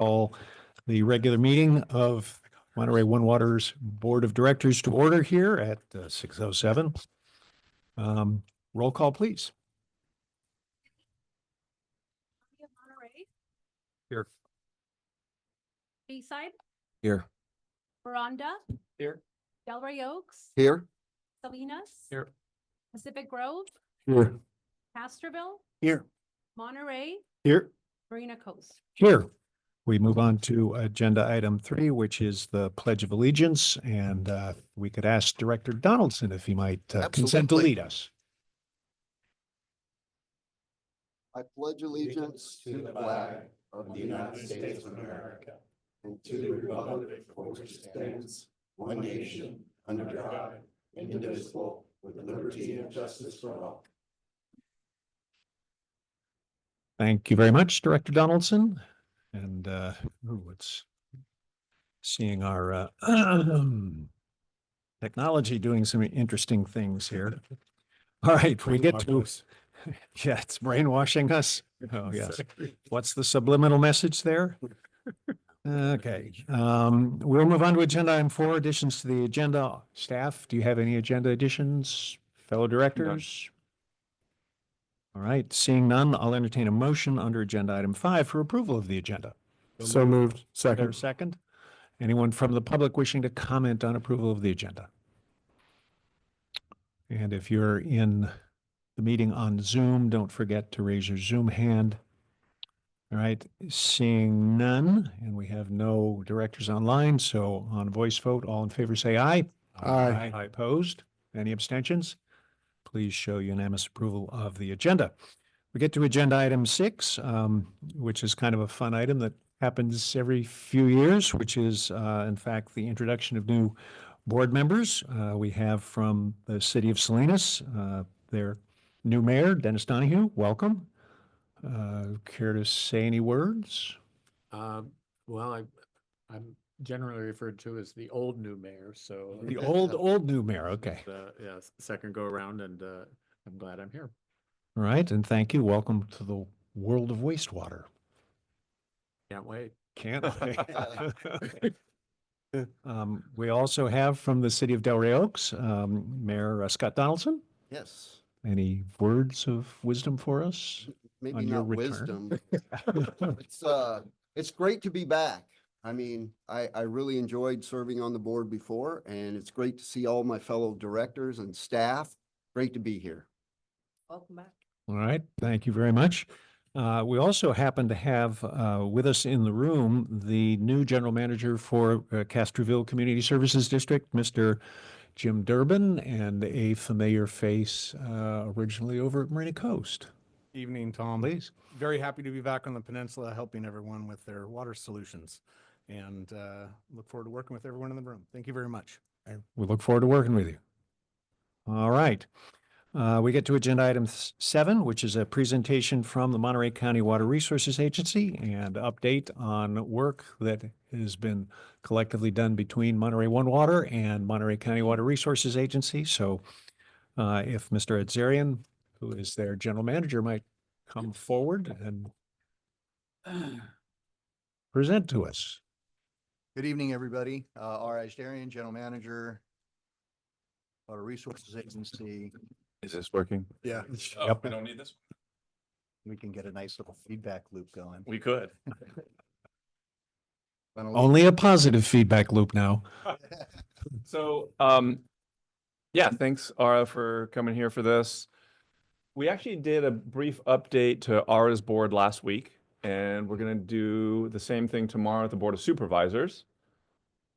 Call the regular meeting of Monterey One Water's Board of Directors to order here at 6:07. Roll call, please. Monterey. Here. Bayside, Here. Veranda, Here. Delray Oaks, Here. Salinas, Here. Pacific Grove, Here. Castroville, Here. Monterey, Here. Marina Coast. Here. We move on to agenda item 3, which is the Pledge of Allegiance, and we could ask Director Donaldson if he might consent to lead us. I pledge allegiance to the flag of the United States of America and to the republic for which it stands, one nation, under God, indivisible, with liberty and justice for all. Thank you very much, Director Donaldson. And it's seeing our technology doing some interesting things here. All right, we get to, yeah, it's brainwashing us. Oh, yes. What's the subliminal message there? Okay, we'll move on to agenda item 4, additions to the agenda. Staff, do you have any agenda additions? Fellow directors? All right, seeing none, I'll entertain a motion under agenda item 5 for approval of the agenda. So moved. Second. Second. Anyone from the public wishing to comment on approval of the agenda? And if you're in the meeting on Zoom, don't forget to raise your Zoom hand. All right, seeing none, and we have no directors online, so on voice vote, all in favor say aye. Aye. Aye opposed. Any abstentions? Please show unanimous approval of the agenda. We get to agenda item 6, which is kind of a fun item that happens every few years, which is, in fact, the introduction of new board members. We have from the city of Salinas, their new mayor, Dennis Donahue. Welcome. Care to say any words? Well, I'm generally referred to as the old new mayor, so. The old new mayor. Okay. Yeah, second go around, and I'm glad I'm here. All right, and thank you. Welcome to the world of wastewater. Can't wait. Can't wait. We also have from the city of Delray Oaks, Mayor Scott Donaldson. Yes, Any words of wisdom for us? maybe On your not return. wisdom. It's great to be back. I mean, I really enjoyed serving on the board before, and it's great to see all my fellow directors and staff. Great to be here. Welcome back. All right, thank you very much. We also happen to have with us in the room the new general manager for Castroville Community Services District, Mr. Jim Durbin, and a familiar face originally over at Marina Coast. Evening, Tom. Please. Very happy to be back on the peninsula, helping everyone with their water solutions, and look forward to working with everyone in the room. Thank you very much. We look forward to working with you. All right. We get to agenda item 7, which is a presentation from the Monterey County Water Resources Agency and update on work that has been collectively done between Monterey One Water and Monterey County Water Resources Agency. So if Mr. Edzarian, who is their general manager, might come forward and present to us. Good evening, everybody. R. Edzarian, General Manager, Water Resources Agency. Is this working? Yeah. Yep. We don't need this? We can get a nice little feedback loop going. We could. Only a positive feedback loop now. So, yeah, thanks, Ara, for coming here for this. We actually did a brief update to Ara's board last week, and we're going to do the same thing tomorrow at the Board of Supervisors.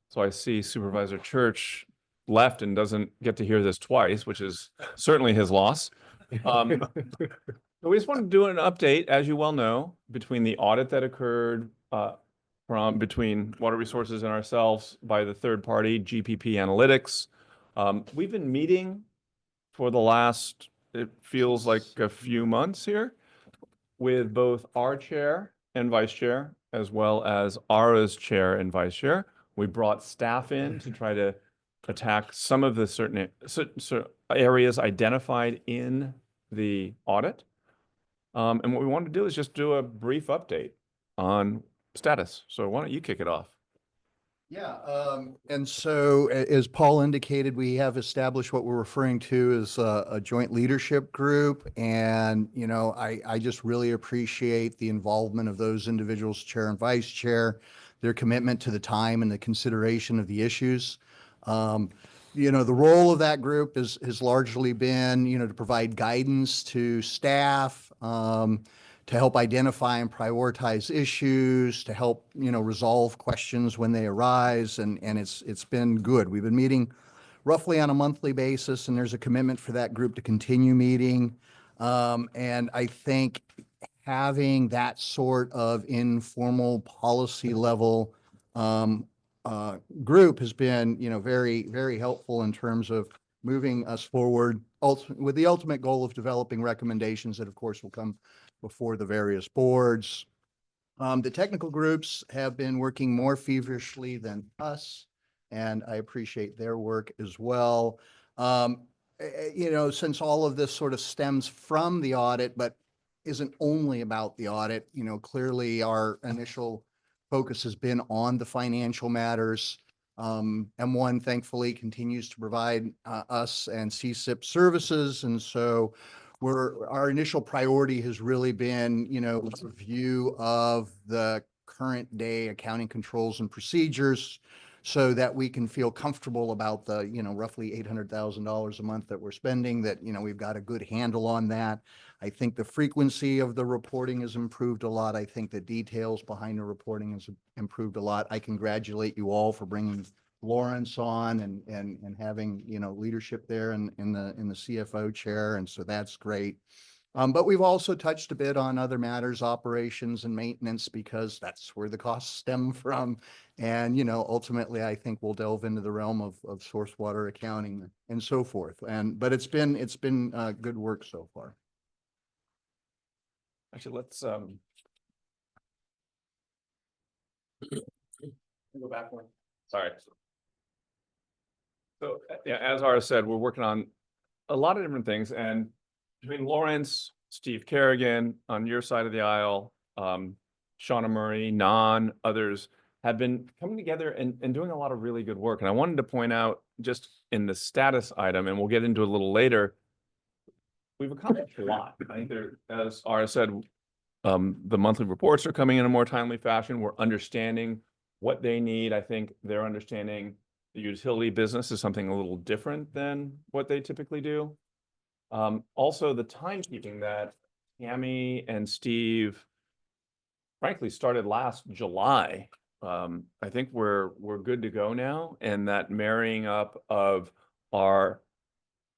So I see Supervisor Church left and doesn't get to hear this twice, which is certainly his loss. So we just want to do an update, as you well know, between the audit that occurred between Water Resources and ourselves by the third party, GPP Analytics. We've been meeting for the last, it feels like a few months here, with both our chair and vice chair, as well as Ara's chair and vice chair. We brought staff in to try to attack some of the certain areas identified in the audit. And what we want to do is just do a brief update on status. So why don't you kick it off? Yeah, and so as Paul indicated, we have established what we're referring to as a joint leadership group. And, you know, I just really appreciate the involvement of those individuals, chair and vice chair, their commitment to the time and the consideration of the issues. You know, the role of that group has largely been, you know, to provide guidance to staff, to help identify and prioritize issues, to help, you know, resolve questions when they arise. And it's been good. We've been meeting roughly on a monthly basis, and there's a commitment for that group to continue meeting. And I think having that sort of informal policy level group has been, you know, very, very helpful in terms of moving us forward with the ultimate goal of developing recommendations that, of course, will come before the various boards. The technical groups have been working more feverishly than us, and I appreciate their work as well. You know, since all of this sort of stems from the audit, but isn't only about the audit, you know, clearly our initial focus has been on the financial matters. M1 thankfully continues to provide us and CSIP services, and so our initial priority has really been, you know, review of the current day accounting controls and procedures so that we can feel comfortable about the, you know, roughly $800,000 a month that we're spending, that, you know, we've got a good handle on that. I think the frequency of the reporting has improved a lot. I think the details behind the reporting has improved a lot. I congratulate you all for bringing Lawrence on and having, you know, leadership there in the CFO chair. And so that's great. But we've also touched a bit on other matters, operations and maintenance, because that's where the costs stem from. And, you know, ultimately, I think we'll delve into the realm of source water accounting and so forth. But it's been good work so far. Actually, let's go back one. Sorry. So yeah, as Ara said, we're working on a lot of different things, and between Lawrence, Steve Kerrigan on your side of the aisle, Shauna Murray, Nan, others have been coming together and doing a lot of really good work. And I wanted to point out just in the status item, and we'll get into it a little later, we've accomplished a lot. I think there, as Ara said, the monthly reports are coming in a more timely fashion. We're understanding what they need. I think they're understanding the utility business is something a little different than what they typically do. Also, the timekeeping that Tammy and Steve, frankly, started last July. I think we're good to go now, and that marrying up of our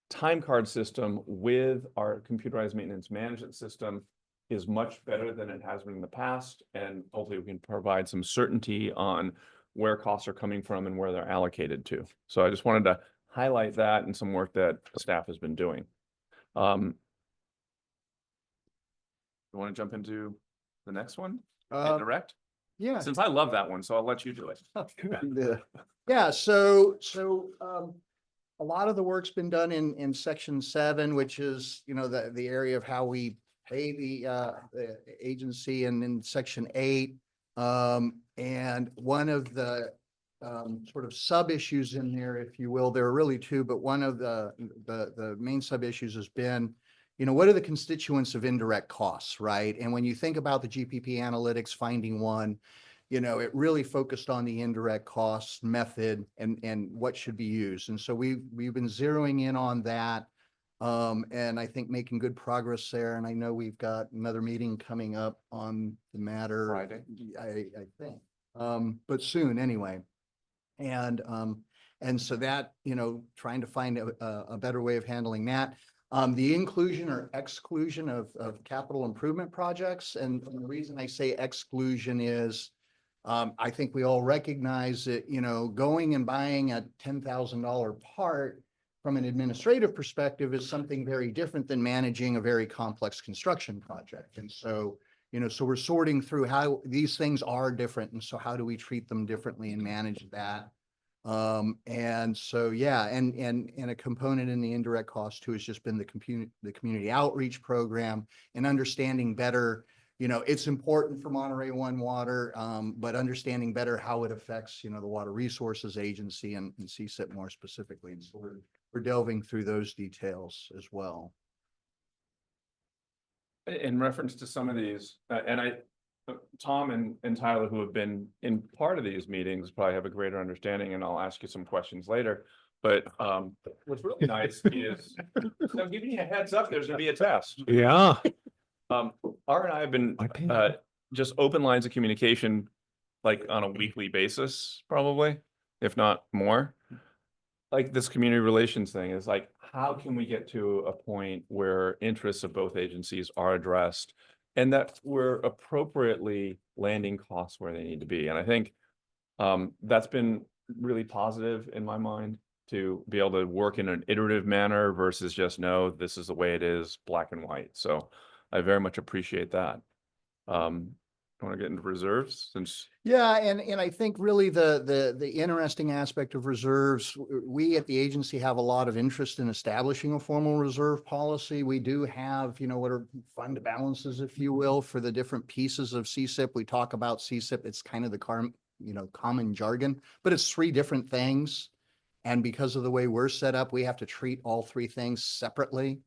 time card system with our computerized maintenance management system is much better than it has been in the past, and hopefully we can provide some certainty on where costs are coming from and where they're allocated to. So I just wanted to highlight that and some work that staff has been doing. You want to jump into the next one? And direct? Yeah. Since I love that one, so I'll let you do it. Yeah, so a lot of the work's been done in section 7, which is, you know, the area of how we pay the agency, and in section 8. And one of the sort of sub issues in there, if you will, there are really two, but one of the main sub issues has been, you know, what are the constituents of indirect costs, right? And when you think about the GPP analytics finding one, you know, it really focused on the indirect costs method and what should be used. And so we've been zeroing in on that. And I think making good progress there. And I know we've got another meeting coming up on the matter. Friday. I think, but soon anyway. And so that, you know, trying to find a better way of handling that. The inclusion or exclusion of capital improvement projects. And the reason I say exclusion is, I think we all recognize that, you know, going and buying a $10,000 part from an administrative perspective is something very different than managing a very complex construction project. And so, you know, so we're sorting through how these things are different. And so how do we treat them differently and manage that? And so, yeah, and a component in the indirect cost too has just been the community outreach program and understanding better, it's important for Monterey One Water, but understanding better how it affects, the Water Resources Agency and CSIP more specifically. And so we're delving through those details as well. In reference to some of these, Tom and Tyler, who have been in part of these meetings, probably have a greater understanding, and I'll ask you some questions later. But what's really nice is, so I'm giving you a heads up, there's gonna be a test. Yeah. R and I have been My pen. just open lines of communication, like on a weekly basis, probably, if not more. Like this community relations thing is like, how can we get to a point where interests of both agencies are addressed and that we're appropriately landing costs where they need to be? And I think that's been really positive in my mind, to be able to work in an iterative manner versus just, no, this is the way it is, black and white. So I very much appreciate that. Want to get into reserves since? Yeah, and I think really the interesting aspect of reserves, we at the agency have a lot of interest in establishing a formal reserve policy. We do have, what are fund balances, if you will, for the different pieces of CSIP. We talk about CSIP, it's kind of the common jargon, but it's three different things. And because of the way we're set up, we have to treat all three things separately.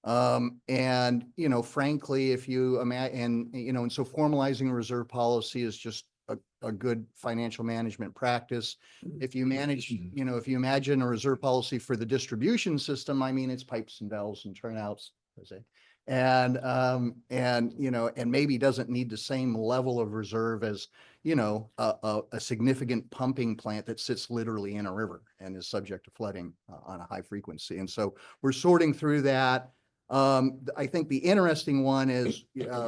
And, frankly, if you imagine, and so formalizing a reserve policy is just a good financial management practice. If you manage, if you imagine a reserve policy for the distribution system, I mean, it's pipes and valves and turnouts, per se. And maybe doesn't need the same level of reserve as, a significant pumping plant that sits literally in a river and is subject to flooding on a high frequency. And so we're sorting through that. I think the interesting one is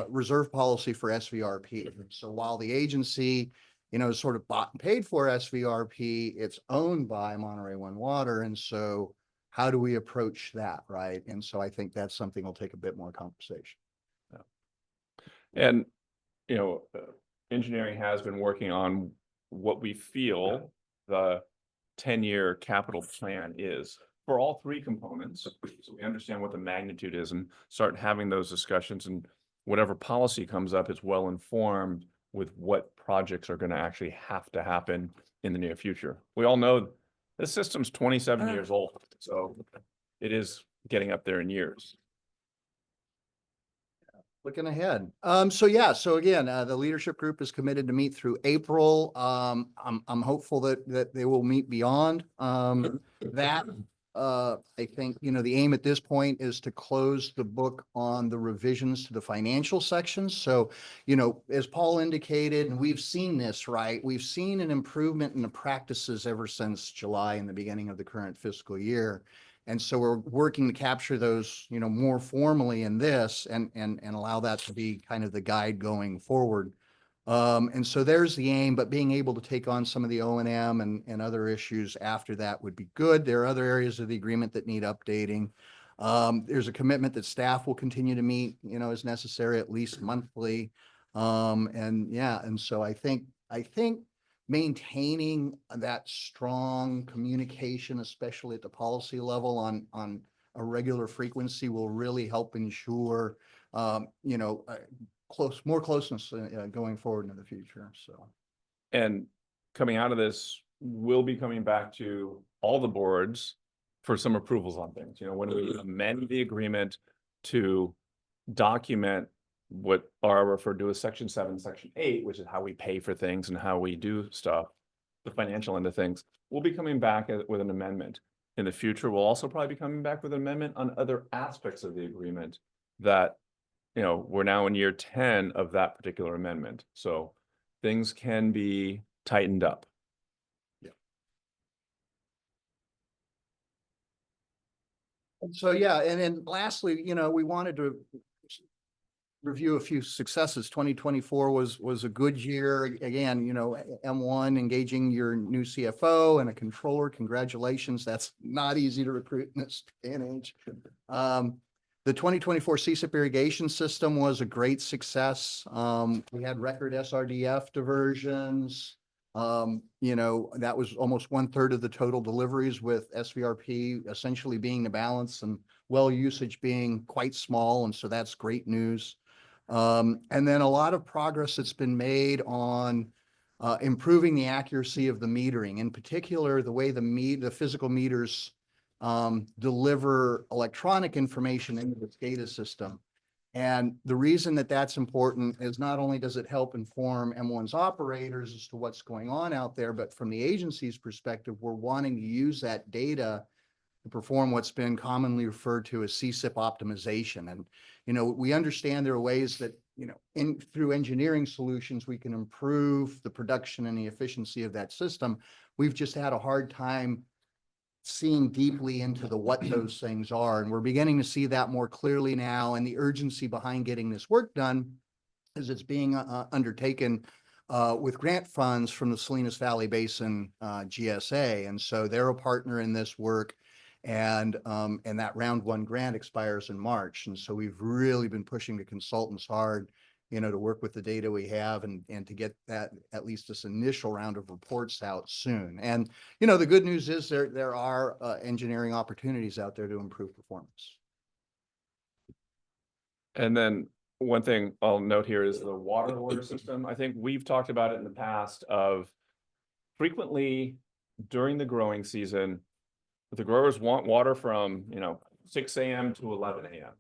reserve policy for SVRP. So while the agency, is sort of bought and paid for SVRP, it's owned by Monterey One Water. And so how do we approach that, right? And so I think that's something will take a bit more conversation. And, engineering has been working on what we feel the 10-year capital plan is for all three components. So we understand what the magnitude is and start having those discussions, and whatever policy comes up is well informed with what projects are going to actually have to happen in the near future. We all know this system's 27 years old, so it is getting up there in years. Looking ahead. So again, the leadership group is committed to meet through April. I'm hopeful that they will meet beyond that. I think, the aim at this point is to close the book on the revisions to the financial sections. So, as Paul indicated, and we've seen this, right? We've seen an improvement in the practices ever since July and the beginning of the current fiscal year. And so we're working to capture those, more formally in this and allow that to be kind of the guide going forward. And so there's the aim, but being able to take on some of the O&M and other issues after that would be good. There are other areas of the agreement that need updating. There's a commitment that staff will continue to meet, as necessary, at least monthly. And so I think maintaining that strong communication, especially at the policy level on a regular frequency, will really help ensure, more closeness going forward into the future. So, and coming out of this, we'll be coming back to all the boards for some approvals on things. When we amend the agreement to document what are referred to as Section 7, Section 8, which is how we pay for things and how we do stuff, the financial end of things, we'll be coming back with an amendment. In the future, we'll also probably be coming back with an amendment on other aspects of the agreement that, we're now in year 10 of that particular amendment. So things can be tightened up. And so, and then lastly, we wanted to review a few successes. 2024 was a good year. Again, M1 engaging your new CFO and a controller. Congratulations. That's not easy to recruit in this day and age. The 2024 CSIP irrigation system was a great success. We had record SRDF diversions. That was almost 1/3 of the total deliveries, with SVRP essentially being the balance and well usage being quite small. And so that's great news. And then a lot of progress that's been made on improving the accuracy of the metering, in particular, the way the physical meters deliver electronic information into the SCADA system. And the reason that that's important is not only does it help inform M1's operators as to what's going on out there, but from the agency's perspective, we're wanting to use that data to perform what's been commonly referred to as CSIP optimization. And, we understand there are ways that, through engineering solutions, we can improve the production and the efficiency of that system. We've just had a hard time seeing deeply into what those things are. And we're beginning to see that more clearly now. And the urgency behind getting this work done is it's being undertaken with grant funds from the Salinas Valley Basin GSA. And so they're a partner in this work. And that round one grant expires in March. And so we've really been pushing the consultants hard, to work with the data we have and to get that, at least this initial round of reports out soon. And, the good news is there are engineering opportunities out there to improve performance. And then one thing I'll note here is the water order system. I think we've talked about it in the past of frequently during the growing season, the growers want water from, 6 a.m. to 11 a.m.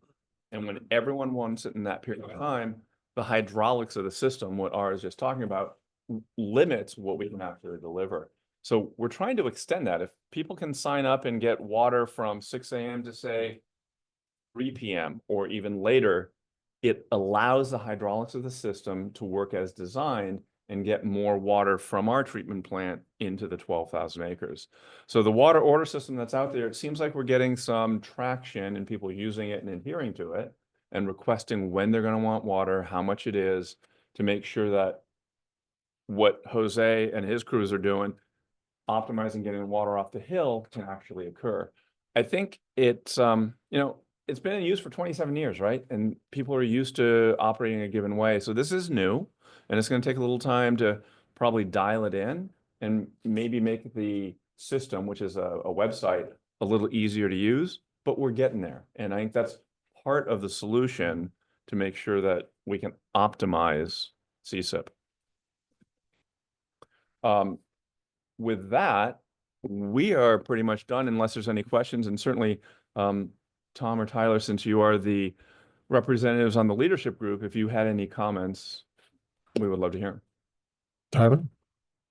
And when everyone wants it in that period of time, the hydraulics of the system, what Ara is just talking about, limits what we can actually deliver. So we're trying to extend that. If people can sign up and get water from 6 a.m. to say 3 p.m. or even later, it allows the hydraulics of the system to work as designed and get more water from our treatment plant into the 12,000 acres. So the water order system that's out there, it seems like we're getting some traction and people using it and adhering to it and requesting when they're going to want water, how much it is, to make sure that what Jose and his crews are doing, optimizing getting the water off the hill, can actually occur. I think it's, it's been in use for 27 years, right? And people are used to operating a given way. So this is new, and it's going to take a little time to probably dial it in and maybe make the system, which is a website, a little easier to use, but we're getting there. And I think that's part of the solution to make sure that we can optimize CSIP. With that, we are pretty much done unless there's any questions. And certainly, Tom or Tyler, since you are the representatives on the leadership group, if you had any comments, we would love to hear them. Tyler?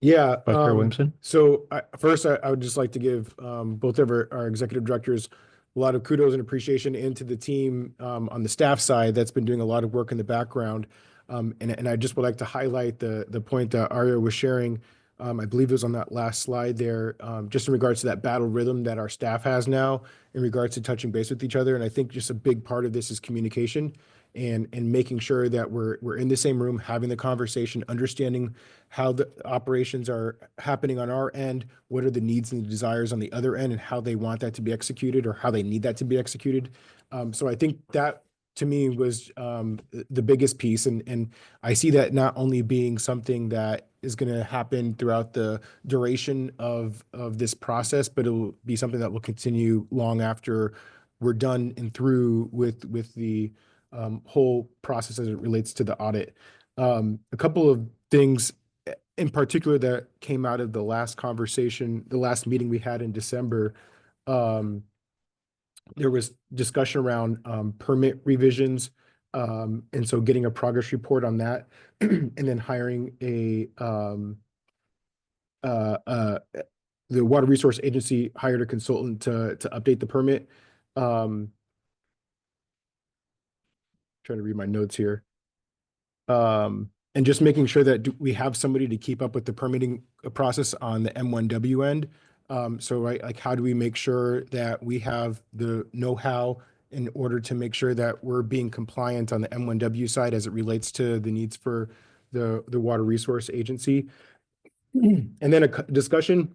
Yeah. Vice Chair Williamson? So first, I would just like to give both of our executive directors a lot of kudos and appreciation, and to the team on the staff side that's been doing a lot of work in the background. And I just would like to highlight the point that Arya was sharing. I believe it was on that last slide there, just in regards to that battle rhythm that our staff has now in regards to touching base with each other. And I think just a big part of this is communication and making sure that we're in the same room, having the conversation, understanding how the operations are happening on our end, what are the needs and the desires on the other end, and how they want that to be executed or how they need that to be executed. So I think that, to me, was the biggest piece. And I see that not only being something that is going to happen throughout the duration of this process, but it will be something that will continue long after we're done and through with the whole process as it relates to the audit. A couple of things in particular that came out of the last conversation, the last meeting we had in December. There was discussion around permit revisions. And so getting a progress report on that and then hiring the Water Resource Agency hired a consultant to update the permit. Trying to read my notes here. And just making sure that we have somebody to keep up with the permitting process on the M1W end. So right, like, how do we make sure that we have the know-how in order to make sure that we're being compliant on the M1W side as it relates to the needs for the Water Resource Agency? And then a discussion,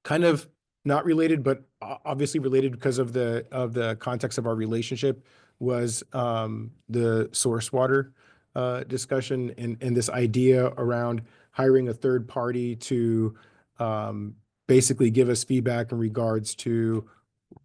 kind of not related, but obviously related because of the context of our relationship, was the source water discussion and this idea around hiring a third party to basically give us feedback in regards to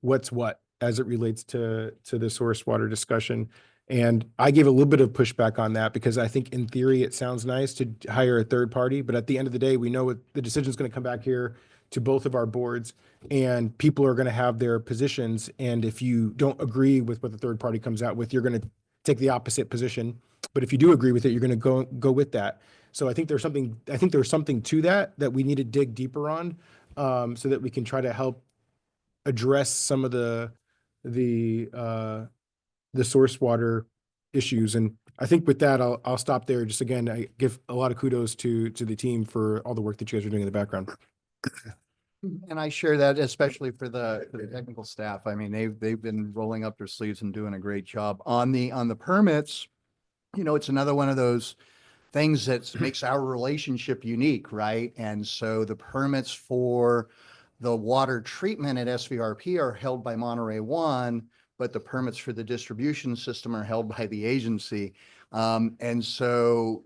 what's what as it relates to the source water discussion. And I gave a little bit of pushback on that because I think in theory, it sounds nice to hire a third party, but at the end of the day, we know the decision is going to come back here to both of our boards and people are going to have their positions. And if you don't agree with what the third party comes out with, you're going to take the opposite position. But if you do agree with it, you're going to go with that. So I think there's something to that we need to dig deeper on, so that we can try to help address some of the source water issues. And I think with that, I'll stop there. Just again, I give a lot of kudos to the team for all the work that you guys are doing in the background. And I share that, especially for the technical staff. I mean, they've been rolling up their sleeves and doing a great job on the permits. You know, it's another one of those things that makes our relationship unique, right? And so the permits for the water treatment at SVRP are held by Monterey One, but the permits for the distribution system are held by the agency. And so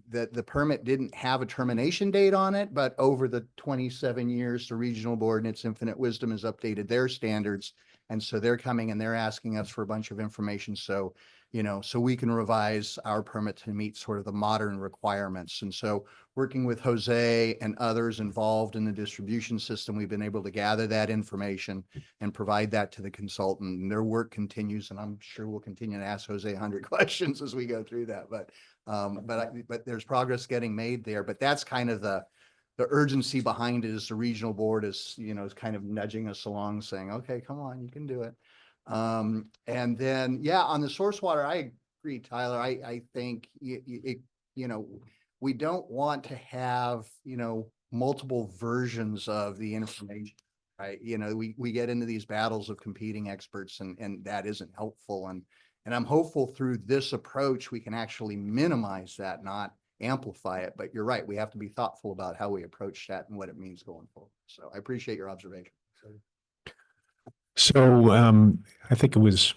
the permit didn't have a termination date on it, but over the 27 years, the regional board in its infinite wisdom has updated their standards. And so they're coming and they're asking us for a bunch of information. So, you know, so we can revise our permit to meet sort of the modern requirements. And so working with Jose and others involved in the distribution system, we've been able to gather that information and provide that to the consultant. And their work continues, and I'm sure we'll continue to ask Jose 100 questions as we go through that. But there's progress getting made there. But that's kind of the urgency behind it. Is the regional board is, you know, is kind of nudging us along, saying, "Okay, come on, you can do it." And then, yeah, on the source water, I agree, Tyler. I think you know, we don't want to have, you know, multiple versions of the information, right? You know, we get into these battles of competing experts and that isn't helpful. And I'm hopeful through this approach, we can actually minimize that, not amplify it. But you're right, we have to be thoughtful about how we approach that and what it means going forward. So I appreciate your observation. So I think it was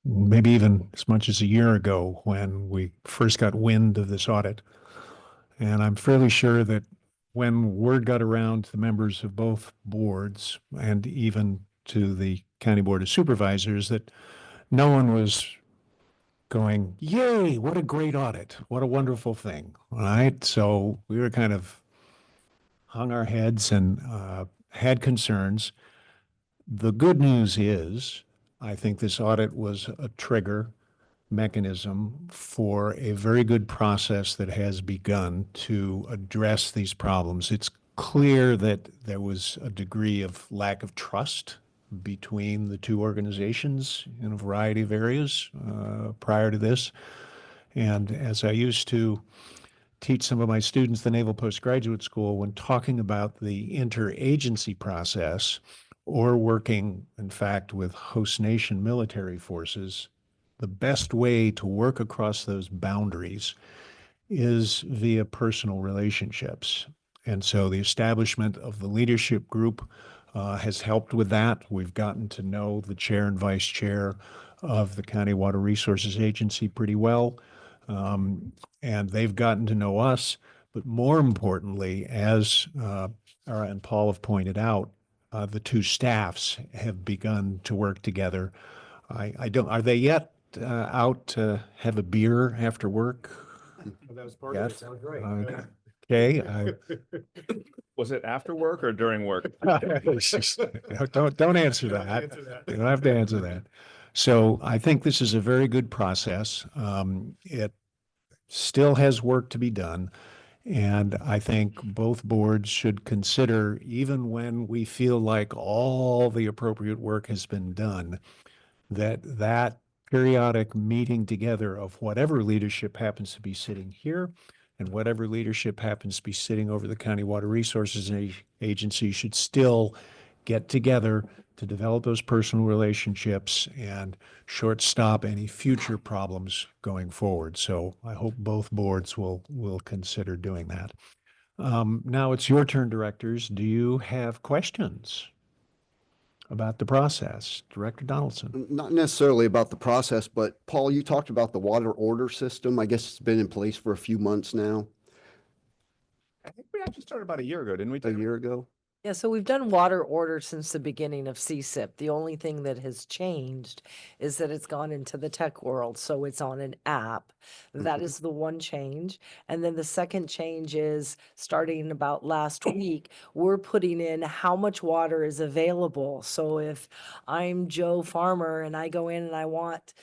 maybe even as much as a year ago when we first got wind of this audit. And I'm fairly sure that when word got around to the members of both boards and even to the County Board of Supervisors that no one was going, yay, what a great audit. What a wonderful thing. All right. So we were kind of hung our heads and had concerns. The good news is, I think this audit was a trigger mechanism for a very good process that has begun to address these problems. It's clear that there was a degree of lack of trust between the two organizations in a variety of areas prior to this. And as I used to teach some of my students the Naval Postgraduate School, when talking about the interagency process or working, in fact, with host nation military forces, the best way to work across those boundaries is via personal relationships. And so the establishment of the leadership group has helped with that. We've gotten to know the chair and vice chair of the County Water Resources Agency pretty well. And they've gotten to know us. But more importantly, as Ara and Paul have pointed out, the two staffs have begun to work together. I don't, are they yet out to have a beer after work? That was part of Yes. it. Sounds right. Okay. Was it after work or during work? Don't answer that. You don't have to answer that. So I think this is a very good process. It still has work to be done. And I think both boards should consider, even when we feel like all the appropriate work has been done, that periodic meeting together of whatever leadership happens to be sitting here and whatever leadership happens to be sitting over the County Water Resources Agency should still get together to develop those personal relationships and shortstop any future problems going forward. So I hope both boards will consider doing that. Now it's your turn, directors. Do you have questions about the process? Director Donaldson. Not necessarily about the process, but Paul, you talked about the water order system. I guess it's been in place for a few months now, I think we actually started about a year ago, didn't we? a Tim? year ago. Yeah, so we've done water orders since the beginning of CSIP. The only thing that has changed is that it's gone into the tech world, so it's on an app. That is the one change. And then the second change is starting about last week, we're putting in how much water is available. So if I'm Joe Farmer and I go in and I want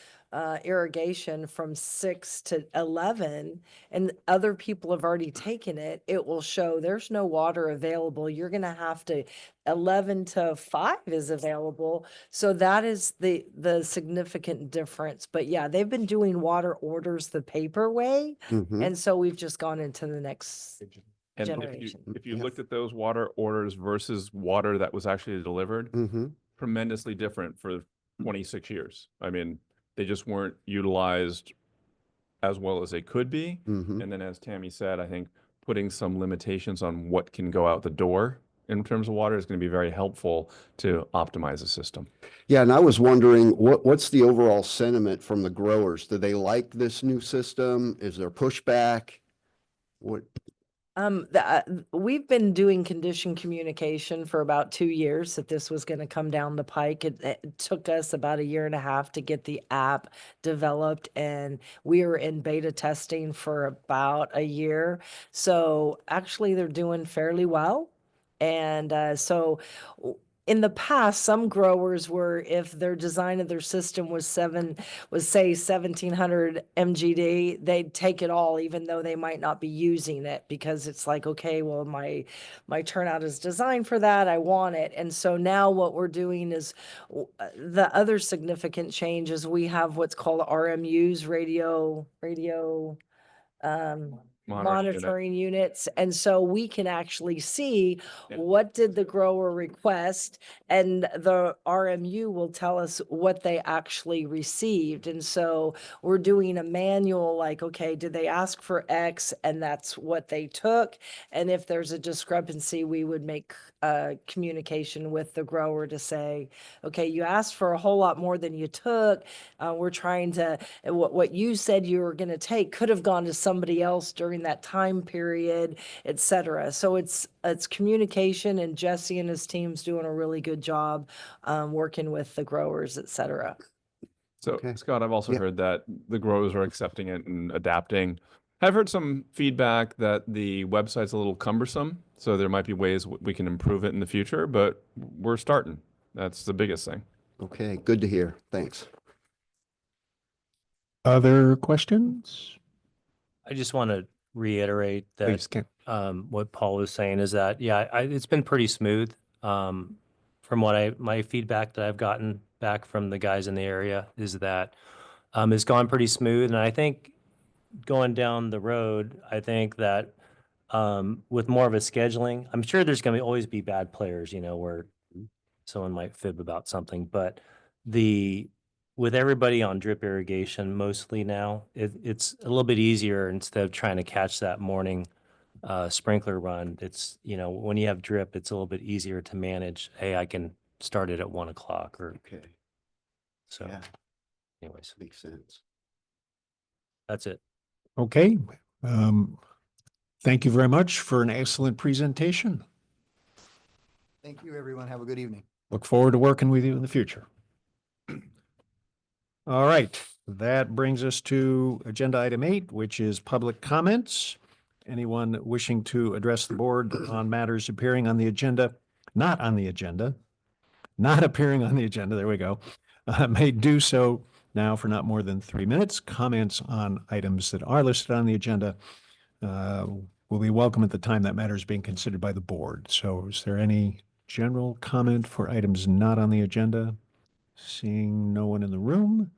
irrigation from 6 to 11 and other people have already taken it, it will show there's no water available. You're going to have to 11 to 5 is available. So that is the significant difference. But yeah, they've been doing water orders the paper way. Mhm. And so we've just gone into the next And generation. if you Yeah. looked at those water orders versus water that was actually delivered, Mhm. tremendously different for 26 years. I mean, they just weren't utilized as well as they could be. Mhm. And then as Tammy said, I think putting some limitations on what can go out the door in terms of water is going to be very helpful to optimize the system. Yeah, and I was wondering, what's the overall sentiment from the growers? Do they like this new system? Is there pushback? What? We've been doing condition communication for about 2 years that this was going to come down the pike. It took us about 1.5 years to get the app developed, and we were in beta testing for about a year. So actually, they're doing fairly well. And in the past, some growers were, if their design of their system was say 1700 MGD, they'd take it all, even though they might not be using it, because it's like, okay, well, my turnout is designed for that. I want it. And so now what we're doing is the other significant change is we have what's called RMUs, radio monitoring units. And so we can actually see Yeah. what did the grower request, and the RMU will tell us what they actually received. And so we're doing a manual, like, okay, did they ask for X and that's what they took? And if there's a discrepancy, we would make communication with the grower to say, okay, you asked for a whole lot more than you took. We're trying to, what you said you were going to take could have gone to somebody else during that time period, et cetera. So it's communication, and Jesse and his team's doing a really good job working with the growers, et cetera. So Okay. Scott, I've also Yeah. heard that the growers are accepting it and adapting. I've heard some feedback that the website's a little cumbersome, so there might be ways we can improve it in the future, but we're starting. That's the biggest thing. Okay, good to hear. Thanks. Other questions? I just want to reiterate Please, that what Paul was saying is that, yeah, it's been pretty smooth. From what my feedback that I've gotten back from the guys in the area is that it's gone pretty smooth. And I think going down the road, I think that with more of a scheduling, I'm sure there's going to always be bad players, where someone might fib about something, but with everybody on drip irrigation mostly now, it's a little bit easier instead of trying to catch that morning sprinkler run. It's, when you have drip, it's a little bit easier to manage. Hey, I can start it at 1 o'clock Okay, so yeah, anyways, makes sense. that's it. Okay. Thank you very much for an excellent presentation. Thank you, everyone. Have a good evening. Look forward to working with you in the future. All right, that brings us to agenda item 8, which is public comments. Anyone wishing to address the board on matters appearing on the agenda, not on the agenda, not appearing on the agenda, there we go, may do so now for not more than 3 minutes. Comments on items that are listed on the agenda will be welcome at the time that matter is being considered by the board. So is there any general comment for items not on the agenda? Seeing no one in the room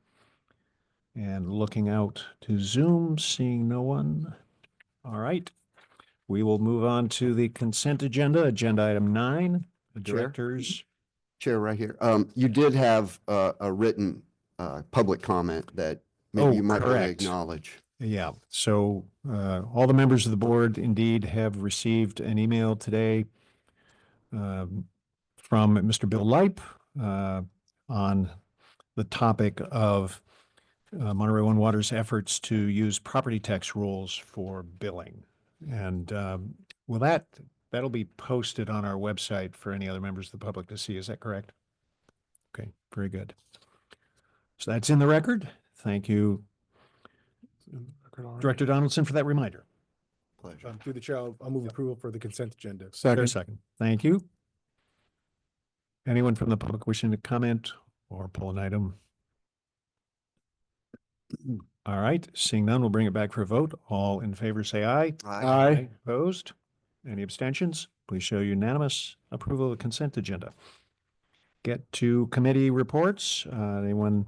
and looking out to Zoom, seeing no one. All right. We will move on to the consent agenda, agenda item 9, the Chair? directors. Chair, right here. You did have a written public comment that maybe Oh, you might want to correct. acknowledge. Yeah, so all the members of the board indeed have received an email today from Mr. Bill Leip on the topic of Monterey One Water's efforts to use property tax rules for billing. And with that, that'll be posted on our website for any other members of the public to see. Is that correct? Okay, very good. So that's in the record. Thank you, Director Donaldson, for that reminder. Pleasure. Through the chair, I'll move approval for the consent agenda. Is there a second? Thank you. Anyone from the public wishing to comment or pull an item? All right, seeing none, we'll bring it back for a vote. All in favor, say aye. Aye. Opposed? Any abstentions? Please show unanimous approval of the consent agenda. Get to committee reports. Anyone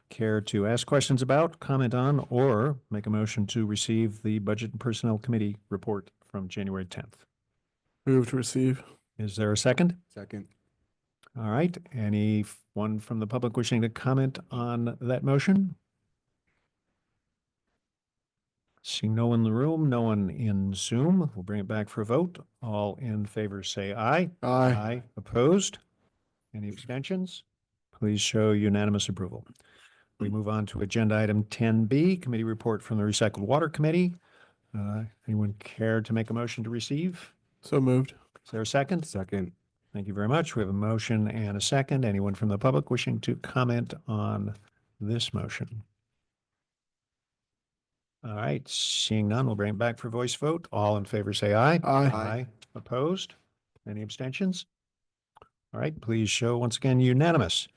care to ask questions about, comment on, or make a motion to receive the Budget and Personnel Committee report from January 10th? Move to receive. Is there a second? Second. All right, anyone from the public wishing to comment on that motion? Seeing no one in the room, no one in Zoom, we'll bring it back for a vote. All in favor, say aye. Aye. Opposed? Any abstentions? Please show unanimous approval. We move on to agenda item 10B, committee report from the Recycled Water Committee. Anyone care to make a motion to receive? So moved. Is there a second? Second. Thank you very much. We have a motion and a second. Anyone from the public wishing to comment on this motion? All right, seeing none, we'll bring it back for voice vote. All in favor, say aye. Aye. Opposed? Any abstentions? All right, please show once again unanimous.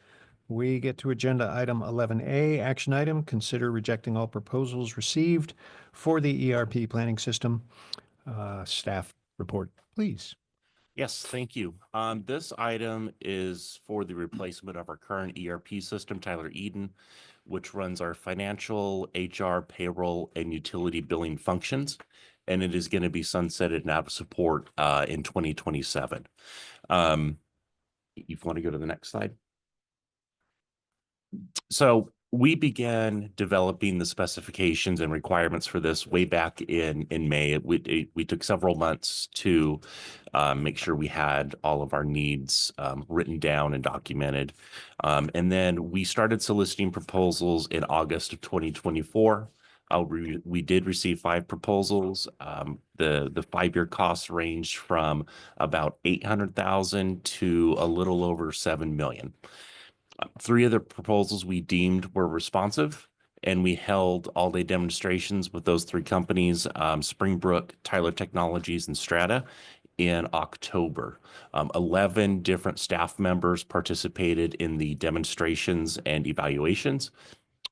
We get to agenda item 11A, action item, consider rejecting all proposals received for the ERP planning system. Staff report, please. Yes, thank you. This item is for the replacement of our current ERP system, Tyler Eden, which runs our financial, HR, payroll, and utility billing functions. And it is going to be sunsetted and out of support in 2027. If you want to go to the next slide. So we began developing the specifications and requirements for this way back in May. We took several months to make sure we had all of our needs written down and documented. And then we started soliciting proposals in August of 2024. We did receive 5 proposals. The 5-year costs ranged from about $800,000 to a little over $7 million. 3 of the proposals we deemed were responsive, and we held all-day demonstrations with those 3 companies, Springbrook, Tyler Technologies, and Strata, in October. 11 different staff members participated in the demonstrations and evaluations.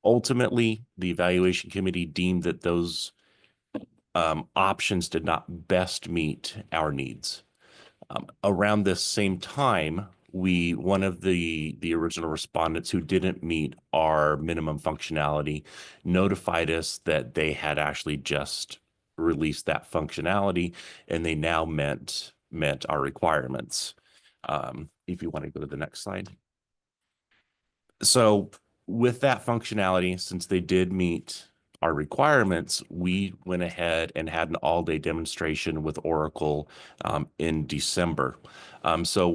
Ultimately, the evaluation committee deemed that those options did not best meet our needs. Around this same time, one of the original respondents who didn't meet our minimum functionality notified us that they had actually just released that functionality and they now met our requirements. If you want to go to the next slide. So with that functionality, since they did meet our requirements, we went ahead and had an all-day demonstration with Oracle in December. So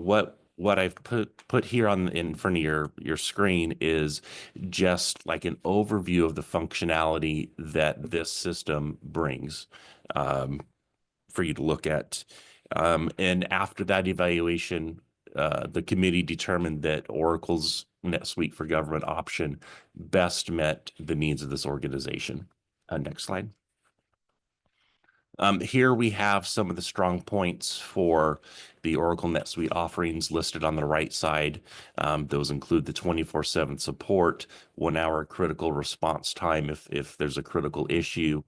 what I've put here in front of your screen is just like an overview of the functionality that this system brings for you to look at. And after that evaluation, the committee determined that Oracle's NetSuite for Government option best met the needs of this organization. Next slide. Here we have some of the strong points for the Oracle NetSuite offerings listed on the right side. Those include the 24/7 support, 1-hour critical response time if there's a critical issue.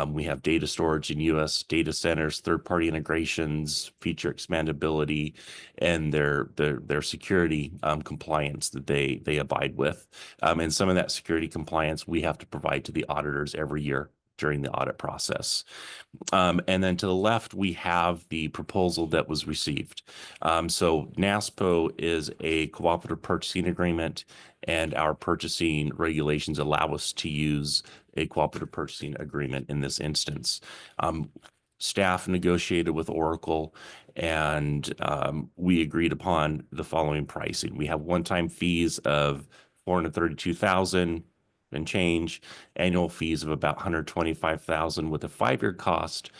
We have data storage in U.S. data centers, third-party integrations, feature expandability, and their security compliance that they abide with. And some of that security compliance we have to provide to the auditors every year during the audit process. And then to the left, we have the proposal that was received. So NASPO is a cooperative purchasing agreement, and our purchasing regulations allow us to use a cooperative purchasing agreement in this instance. Staff negotiated with Oracle, and we agreed upon the following pricing. We have one-time fees of $432,000 and change, annual fees of about $125,000 with a 5-year cost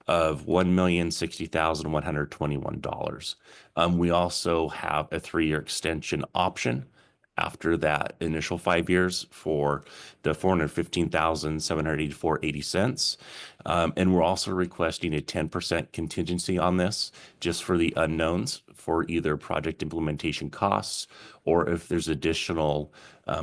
of $1,060,121. We also have a 3-year extension option after that initial 5 years for the 415,784.80. And we're also requesting a 10% contingency on this just for the unknowns for either project implementation costs or if there's additional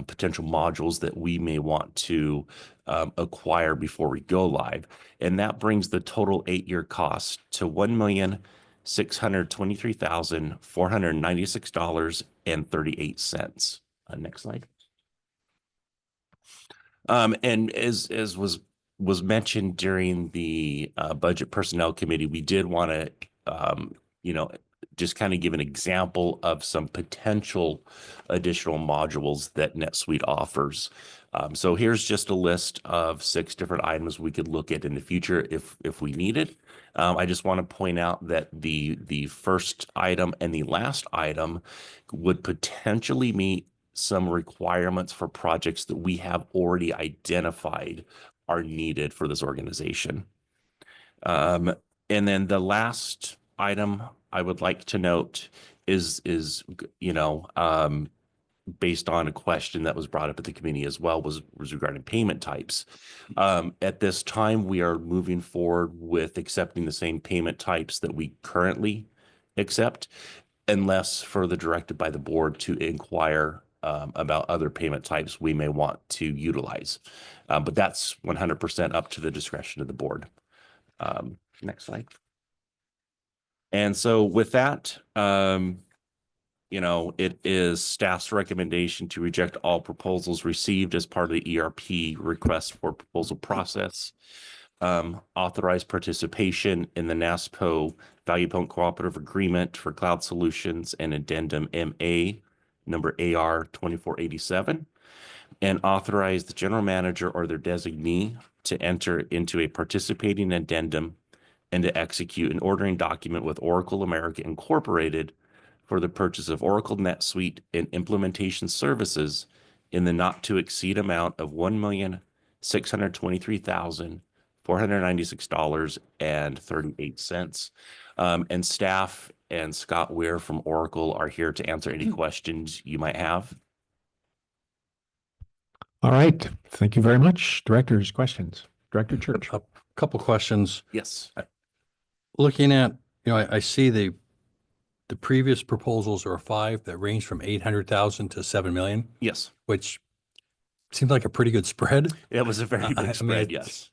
potential modules that we may want to acquire before we go live. And that brings the total 8-year cost to $1,623,496.38. Next slide. And as was mentioned during the budget personnel committee, we did want to, just kind of give an example of some potential additional modules that NetSuite offers. So here's just a list of 6 different items we could look at in the future if we needed. I just want to point out that the first item and the last item would potentially meet some requirements for projects that we have already identified are needed for this organization. And then the last item I would like to note is based on a question that was brought up at the committee as well was regarding payment types. At this time, we are moving forward with accepting the same payment types that we currently accept, unless further directed by the board to inquire about other payment types we may want to utilize. But that's 100% up to the discretion of the board. Next slide. And so with that, it is staff's recommendation to reject all proposals received as part of the ERP request for proposal process. Authorize participation in the NASPO Value Point Cooperative Agreement for Cloud Solutions and Addendum MA number AR 2487, and authorize the general manager or their designee to enter into a participating addendum and to execute an ordering document with Oracle America Incorporated for the purchase of Oracle NetSuite and implementation services in the not to exceed amount of $1,623,496.38. And staff and Scott Weir from Oracle are here to answer any questions you might have. All right. Thank you very much. Directors, questions? Director Church. A couple questions. Yes. Looking at, I see the previous proposals are 5 that range from 800,000 to 7 million. Yes. Which seems like a pretty good spread. It was a very big spread. Yes.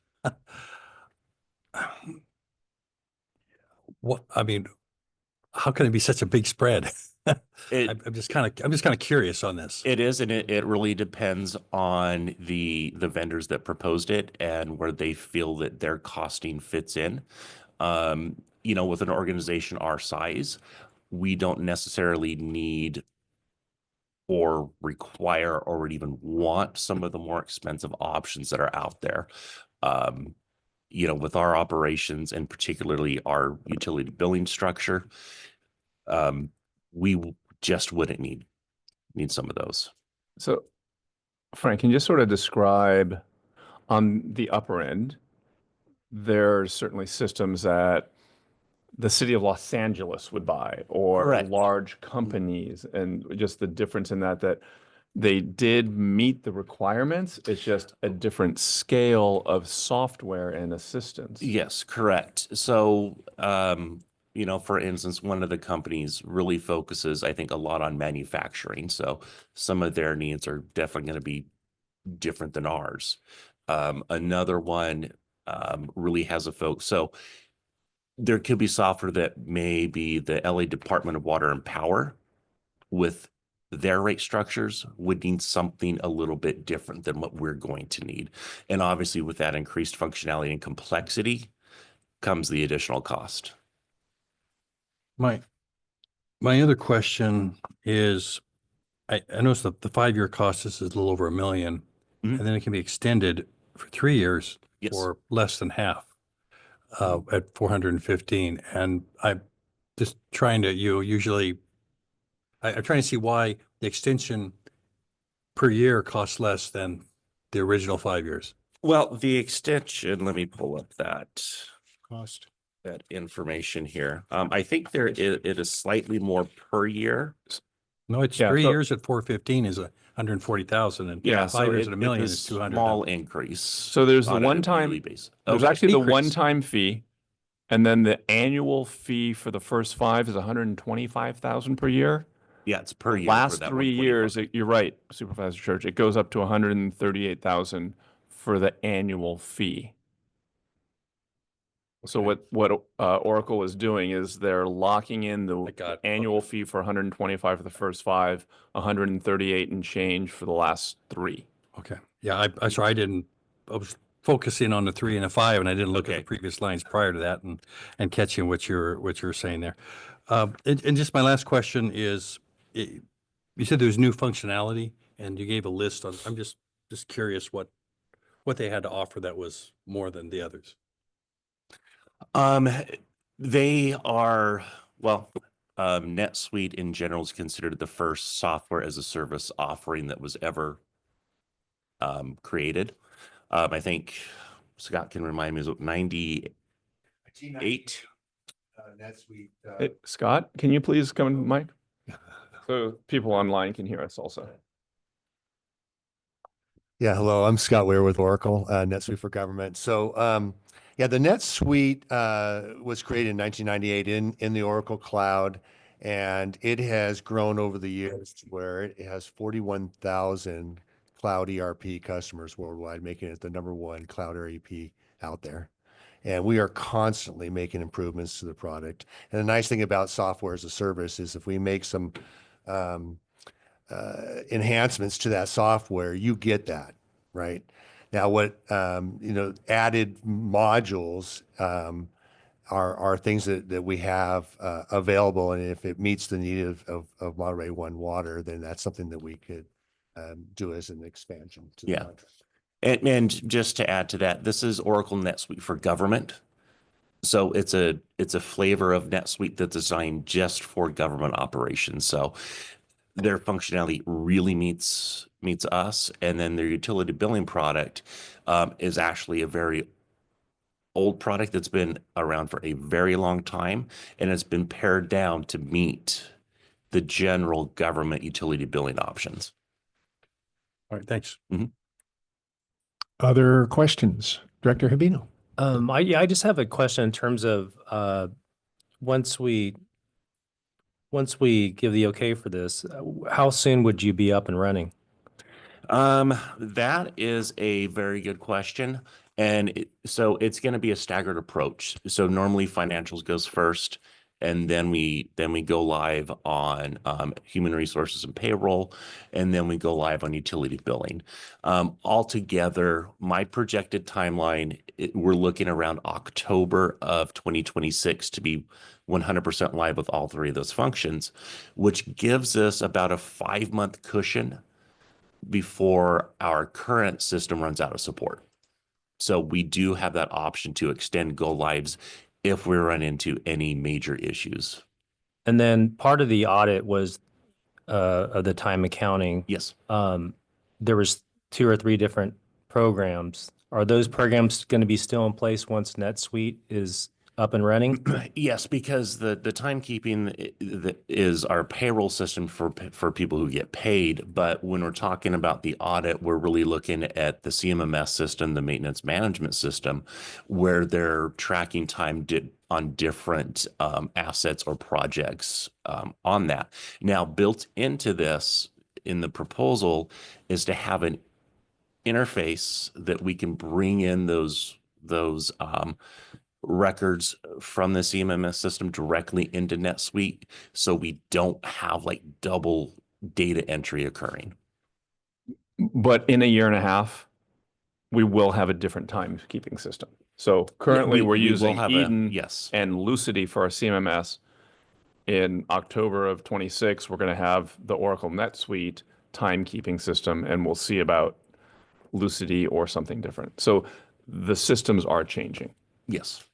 How can it be such a big spread? I'm just kind of curious on this. It is, and it really depends on the vendors that proposed it and where they feel that their costing fits in. With an organization our size, we don't necessarily need or require or would even want some of the more expensive options that are out there. With our operations and particularly our utility billing structure, we just wouldn't need some of those. So, Frank, can you just sort of describe on the upper end, there's certainly systems that the city of Los Angeles would buy or Correct. large companies, and just the difference in that they did meet the requirements. It's just a different scale of software and assistance. Yes, correct. So, for instance, one of the companies really focuses, I think, a lot on manufacturing. So some of their needs are definitely going to be different than ours. Another one really has a focus. So there could be software that may be the LA Department of Water and Power with their rate structures would need something a little bit different than what we're going to need. And obviously with that increased functionality and complexity comes the additional cost. My other question is, I noticed that the 5-year cost is a little over $1 million, and then it can be extended for 3 years Yes. for less than half at 415. And I'm just trying to, I'm trying to see why the extension per year costs less than the original 5 years. Well, the extension, let me pull up that. Cost. that information here. I think there it is slightly more per year. No, it's Yeah, 3 years at 415 is 140,000 and Yeah, so 5 years it, at a it's million a is 200. small increase. So there's the on a one-time, yearly basis. there's Okay. actually the Decrease. one-time fee, and then the annual fee for the first 5 is 125,000 per year. Yeah, it's per The year. for last that 3 years, 125. you're right, Supervisor Church, it goes up to 138,000 for the annual fee. So Okay. what Oracle is doing is they're locking in the I got- annual fee for 125 for the first 5, 138 and change for the last 3. Okay. Yeah, sorry, I was focusing on the 3 and the 5 and I didn't look at Okay. the previous lines prior to that and catching what you're saying there. And just my last question is, you said there was new functionality and you gave a list on, I'm just curious what they had to offer that was more than the others. They are, well, NetSuite in general is considered the first software as a service offering that was ever created. I think Scott can remind me, is it 98? NetSuite. Hey, Scott, can you please come to the mic? So people online can hear us also. Yeah, hello, I'm Scott Weir with Oracle, NetSuite for Government. So, yeah, the NetSuite was created in 1998 in the Oracle Cloud, and it has grown over the years to where it has 41,000 cloud ERP customers worldwide, making it the #1 cloud ERP out there. And we are constantly making improvements to the product. And the nice thing about software as a service is if we make some enhancements to that software, you get that, right? Now, what added modules are things that we have available, and if it meets the need of Monterey One Water, then that's something that we could do as an expansion to the Yeah. contract. And just to add to that, this is Oracle NetSuite for Government. So it's a flavor of NetSuite that's designed just for government operations. So their functionality really meets us, and then their utility billing product is actually a very old product that's been around for a very long time, and it's been pared down to meet the general government utility billing options. All right, thanks. Other questions? Director Habino? I just have a question in terms of once we give the okay for this, how soon would you be up and running? That is a very good question. And so it's going to be a staggered approach. So normally financials goes first, and then we go live on human resources and payroll, and then we go live on utility billing. Altogether, my projected timeline, we're looking around October of 2026 to be 100% live with all 3 of those functions, which gives us about a 5-month cushion before our current system runs out of support. So we do have that option to extend go lives if we run into any major issues. And then part of the audit was of the time accounting. Yes. There was 2 or 3 different programs. Are those programs going to be still in place once NetSuite is up and running? Yes, because the timekeeping is our payroll system for people who get paid. But when we're talking about the audit, we're really looking at the CMMS system, the maintenance management system, where they're tracking time on different assets or projects on that. Now, built into this in the proposal is to have an interface that we can bring in those records from the CMMS system directly into NetSuite, so we don't have like double data entry occurring. But in a year and a half, we will have a different timekeeping system. So currently we're we will using have Eden yes. and Lucity for our CMMS. In October of 26, we're going to have the Oracle NetSuite timekeeping system, and we'll see about Lucity or something different. So the systems are changing. Yes.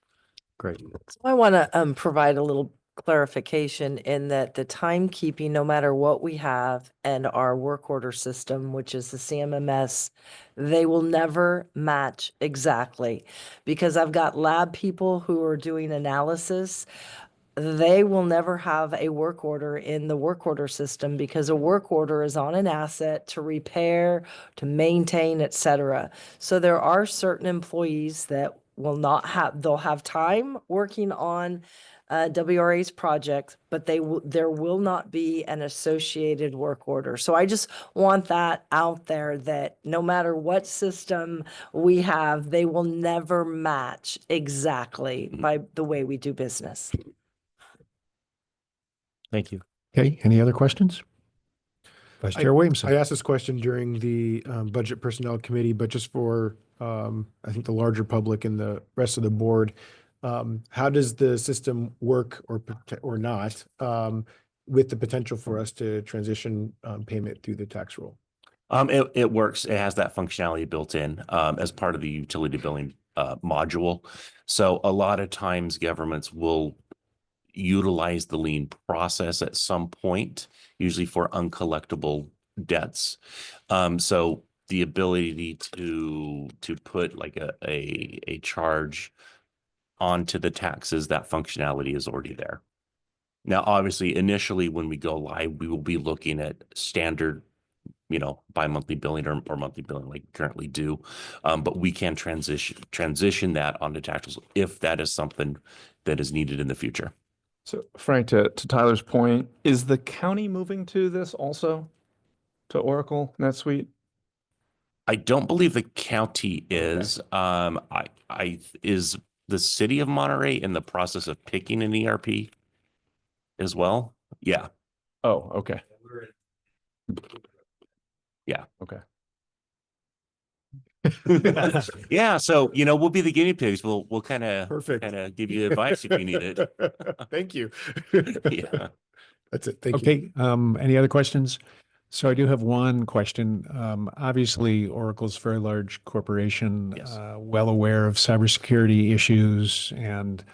Great. So I want to provide a little clarification in that the timekeeping, no matter what we have, and our work order system, which is the CMMS, they will never match exactly. Because I've got lab people who are doing analysis, they will never have a work order in the work order system because a work order is on an asset to repair, to maintain, et cetera. So there are certain employees that will not have, they'll have time working on WRA's project, but there will not be an associated work order. So I just want that out there that no matter what system we have, they will never match exactly by the way we do business. Thank you. Okay, any other questions? Vice Chair Williamson. I asked this question during the Budget Personnel Committee, but just for, I think, the larger public and the rest of the board, how does the system work or not with the potential for us to transition payment through the tax roll? It works. It has that functionality built in as part of the utility billing module. So a lot of times governments will utilize the lien process at some point, usually for uncollectible debts. So the ability to put like a charge onto the taxes, that functionality is already there. Now, obviously, initially when we go live, we will be looking at standard, bi-monthly billing or monthly billing like we currently do. But we can transition that onto taxes if that is something that is needed in the future. So Frank, to Tyler's point, is the county moving to this also? To Oracle NetSuite? I don't believe the county is. Is the city of Monterey in the process of picking an ERP as well? Yeah. Oh, okay. Yeah. Okay. Yeah. So, we'll be the guinea pigs. We'll kind Perfect. of give you advice if you need it. Thank you. Yeah. That's it. Thank you. Okay, any other questions? So I do have one question. Obviously, Oracle's a very large corporation, Yes. well aware of cybersecurity issues and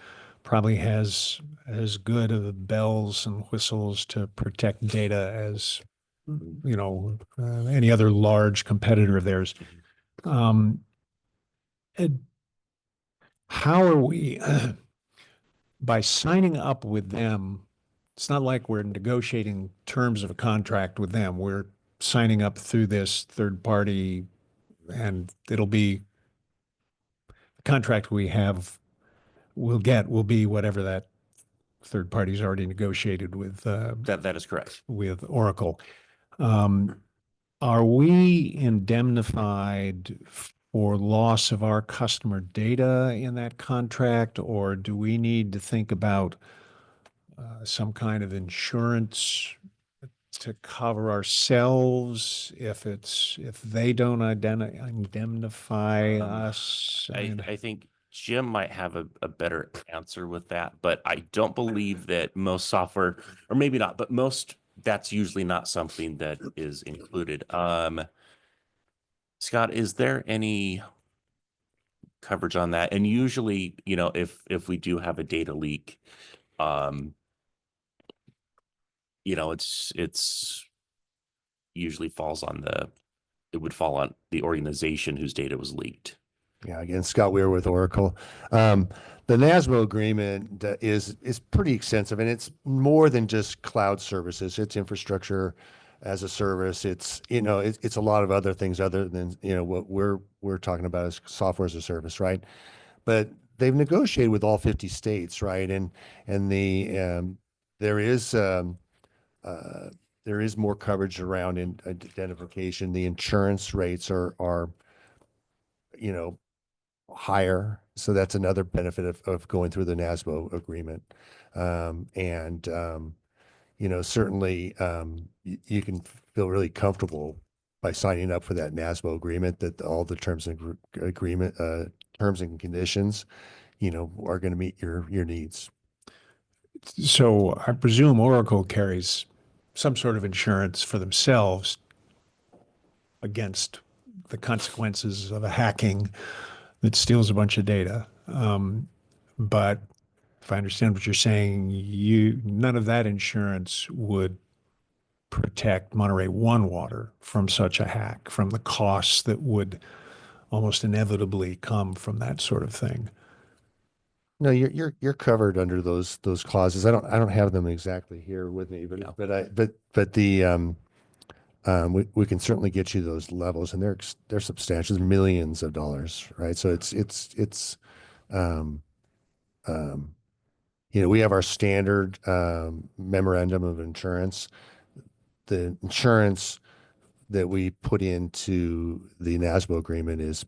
probably has as good of the bells and whistles to protect data as, any other large competitor of theirs. And how are we, by signing up with them, it's not like we're negotiating terms of a contract with them. We're signing up through this third party, and it'll be the contract we have, will be whatever that third party's already negotiated with, That is correct. with Oracle. Are we indemnified for loss of our customer data in that contract, or do we need to think about some kind of insurance to cover ourselves if they don't indemnify us? I think Jim might have a better answer with that, but I don't believe that most software, or maybe not, but that's usually not something that is included. Scott, is there any coverage on that? And usually, if we do have a data leak, it's usually it would fall on the organization whose data was leaked. Yeah, again, Scott Weir with Oracle. The NASMO agreement is pretty extensive, and it's more than just cloud services. It's infrastructure as a service. It's it's a lot of other things other than what we're talking about as software as a service, right? But they've negotiated with all 50 states, right? And there is more coverage around identification. The insurance rates are higher. So that's another benefit of going through the NASMO agreement. Certainly you can feel really comfortable by signing up for that NASMO agreement that all the terms and conditions, are going to meet your needs. So I presume Oracle carries some sort of insurance for themselves against the consequences of a hacking that steals a bunch of data. But if I understand what you're saying, none of that insurance would protect Monterey One water from such a hack, from the costs that would almost inevitably come from that sort of thing. No, you're covered under those clauses. I don't have them exactly here with me, Yeah. but we can certainly get you those levels, and they're substantial, millions of dollars, right? So it's um we have our standard memorandum of insurance. The insurance that we put into the NASBO agreement is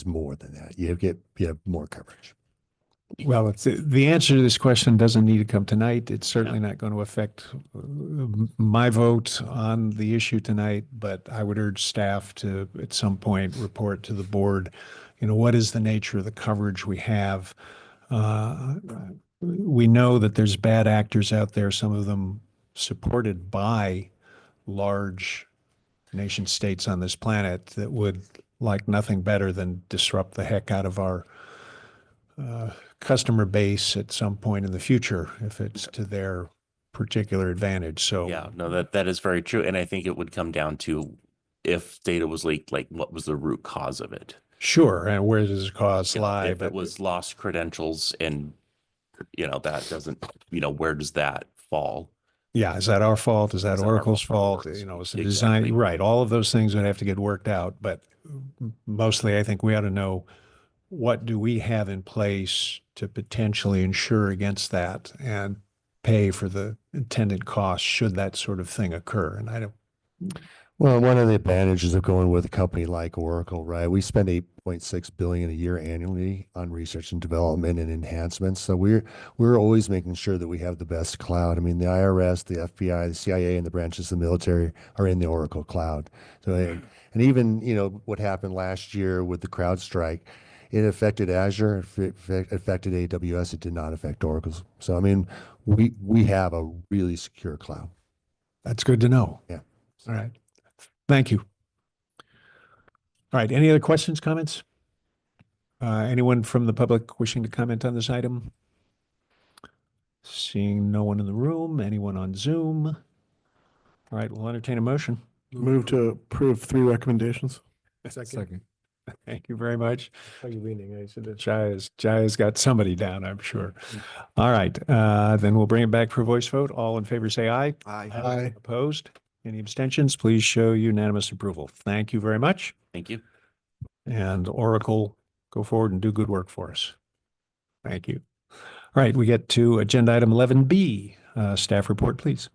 more than that. You have more coverage. Well, the answer to this question doesn't need to come tonight. It's certainly not going to affect my vote on the issue tonight, but I would urge staff to, at some point, report to the board, what is the nature of the coverage we have? We know that there's bad actors out there, some of them supported by large nation states on this planet that would like nothing better than disrupt the heck out of our customer base at some point in the future if it's to their particular advantage. So Yeah, no, that is very true. And I think it would come down to if data was leaked, like what was the root cause of it? sure, and where does the cause lie? If it was lost credentials and, that doesn't, where does that fall? Yeah, is that our fault? Is that Is that our Oracle's fault? fault? Is the Exactly. design, right? All of those things would have to get worked out, but mostly I think we ought to know what do we have in place to potentially insure against that and pay for the intended costs should that sort of thing occur. And I don't, Well, one of the advantages of going with a company like Oracle, right? We spend 8.6 billion a year annually on research and development and enhancements. So we're always making sure that we have the best cloud. I mean, the IRS, the FBI, the CIA, and the branches of the military are in the Oracle cloud. So, and even, what happened last year with the CrowdStrike, it affected Azure, it affected AWS, it did not affect Oracle's. So, I mean, we have a really secure cloud. that's good to know. Yeah. All right. Thank you. All right. Any other questions, comments? Anyone from the public wishing to comment on this item? Seeing no one in the room, anyone on Zoom? All right, we'll entertain a motion. Move to approve 3 recommendations. Second. Thank you very much. How are you leaning? I should have. Jai has got somebody down, I'm sure. All right, then we'll bring it back for a voice vote. All in favor, say aye. Aye. Opposed? Any abstentions? Please show unanimous approval. Thank you very much. Thank you. And Oracle, go forward and do good work for us. Thank you. All right, we get to agenda item 11B. Staff report, please.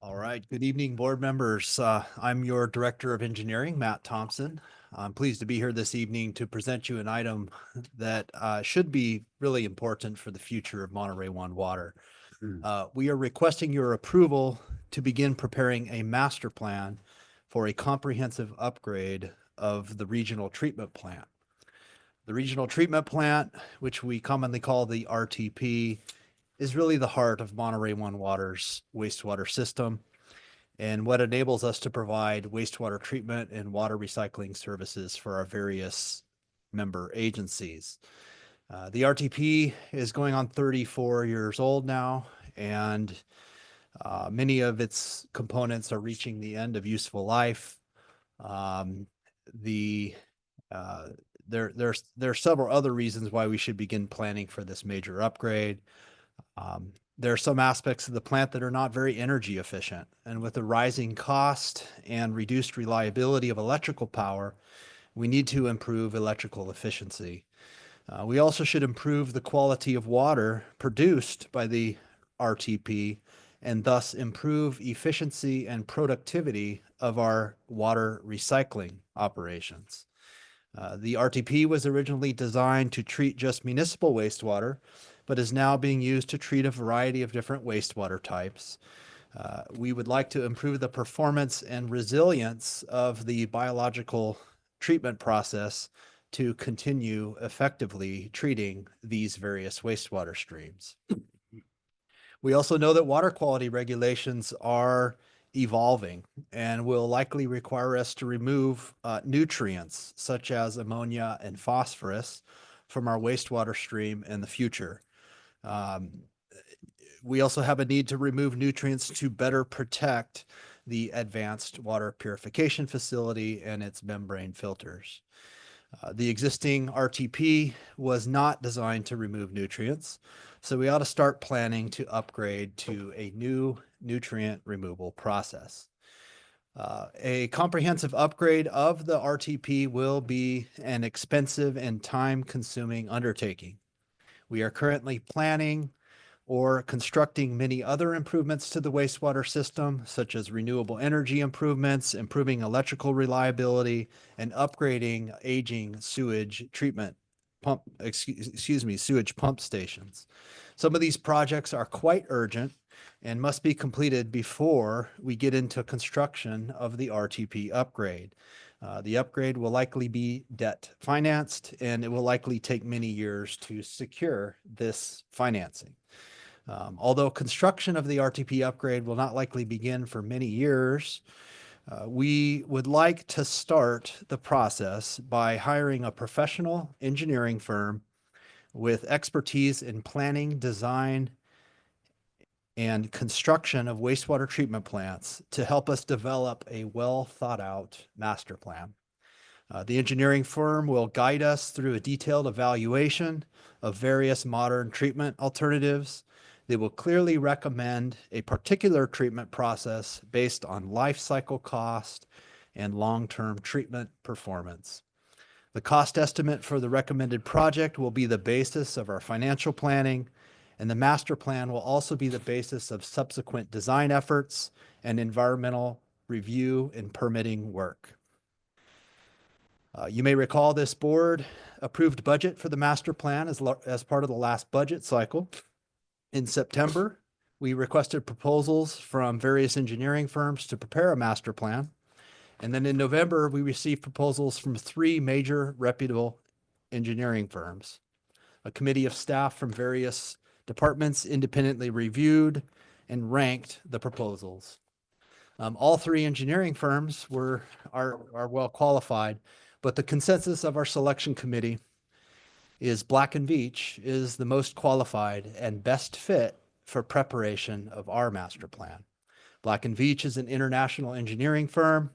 All right. Good evening, board members. I'm your Director of Engineering, Matt Thompson. I'm pleased to be here this evening to present you an item that should be really important for the future of Monterey One Water. We are requesting your approval to begin preparing a master plan for a comprehensive upgrade of the regional treatment plant. The regional treatment plant, which we commonly call the RTP, is really the heart of Monterey One Water's wastewater system and what enables us to provide wastewater treatment and water recycling services for our various member agencies. The RTP is going on 34 years old now, and many of its components are reaching the end of useful life. There are several other reasons why we should begin planning for this major upgrade. There are some aspects of the plant that are not very energy efficient, and with the rising cost and reduced reliability of electrical power, we need to improve electrical efficiency. We also should improve the quality of water produced by the RTP and thus improve efficiency and productivity of our water recycling operations. The RTP was originally designed to treat just municipal wastewater, but is now being used to treat a variety of different wastewater types. We would like to improve the performance and resilience of the biological treatment process to continue effectively treating these various wastewater streams. We also know that water quality regulations are evolving and will likely require us to remove nutrients such as ammonia and phosphorus from our wastewater stream in the future. We also have a need to remove nutrients to better protect the advanced water purification facility and its membrane filters. The existing RTP was not designed to remove nutrients, so we ought to start planning to upgrade to a new nutrient removal process. A comprehensive upgrade of the RTP will be an expensive and time-consuming undertaking. We are currently planning or constructing many other improvements to the wastewater system, such as renewable energy improvements, improving electrical reliability, and upgrading aging sewage treatment pump, sewage pump stations. Some of these projects are quite urgent and must be completed before we get into construction of the RTP upgrade. The upgrade will likely be debt financed, and it will likely take many years to secure this financing. Although construction of the RTP upgrade will not likely begin for many years, we would like to start the process by hiring a professional engineering firm with expertise in planning, design, and construction of wastewater treatment plants to help us develop a well thought out master plan. The engineering firm will guide us through a detailed evaluation of various modern treatment alternatives. They will clearly recommend a particular treatment process based on life cycle cost and long-term treatment performance. The cost estimate for the recommended project will be the basis of our financial planning, and the master plan will also be the basis of subsequent design efforts and environmental review and permitting work. You may recall this board approved budget for the master plan as part of the last budget cycle. In September, we requested proposals from various engineering firms to prepare a master plan. And then in November, we received proposals from 3 major reputable engineering firms. A committee of staff from various departments independently reviewed and ranked the proposals. All 3 engineering firms are well qualified, but the consensus of our selection committee is Black & Veatch is the most qualified and best fit for preparation of our master plan. Black & Veatch is an international engineering firm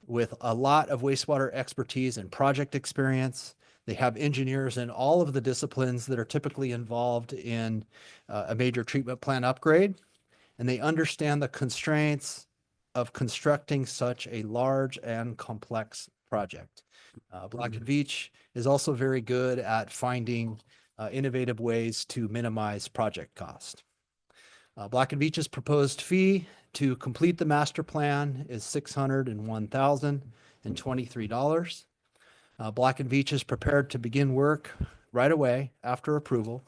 with a lot of wastewater expertise and project experience. They have engineers in all of the disciplines that are typically involved in a major treatment plant upgrade, and they understand the constraints of constructing such a large and complex project. Black & Veatch is also very good at finding innovative ways to minimize project cost. Black & Veatch's proposed fee to complete the master plan is $601,023. Black & Veatch is prepared to begin work right away after approval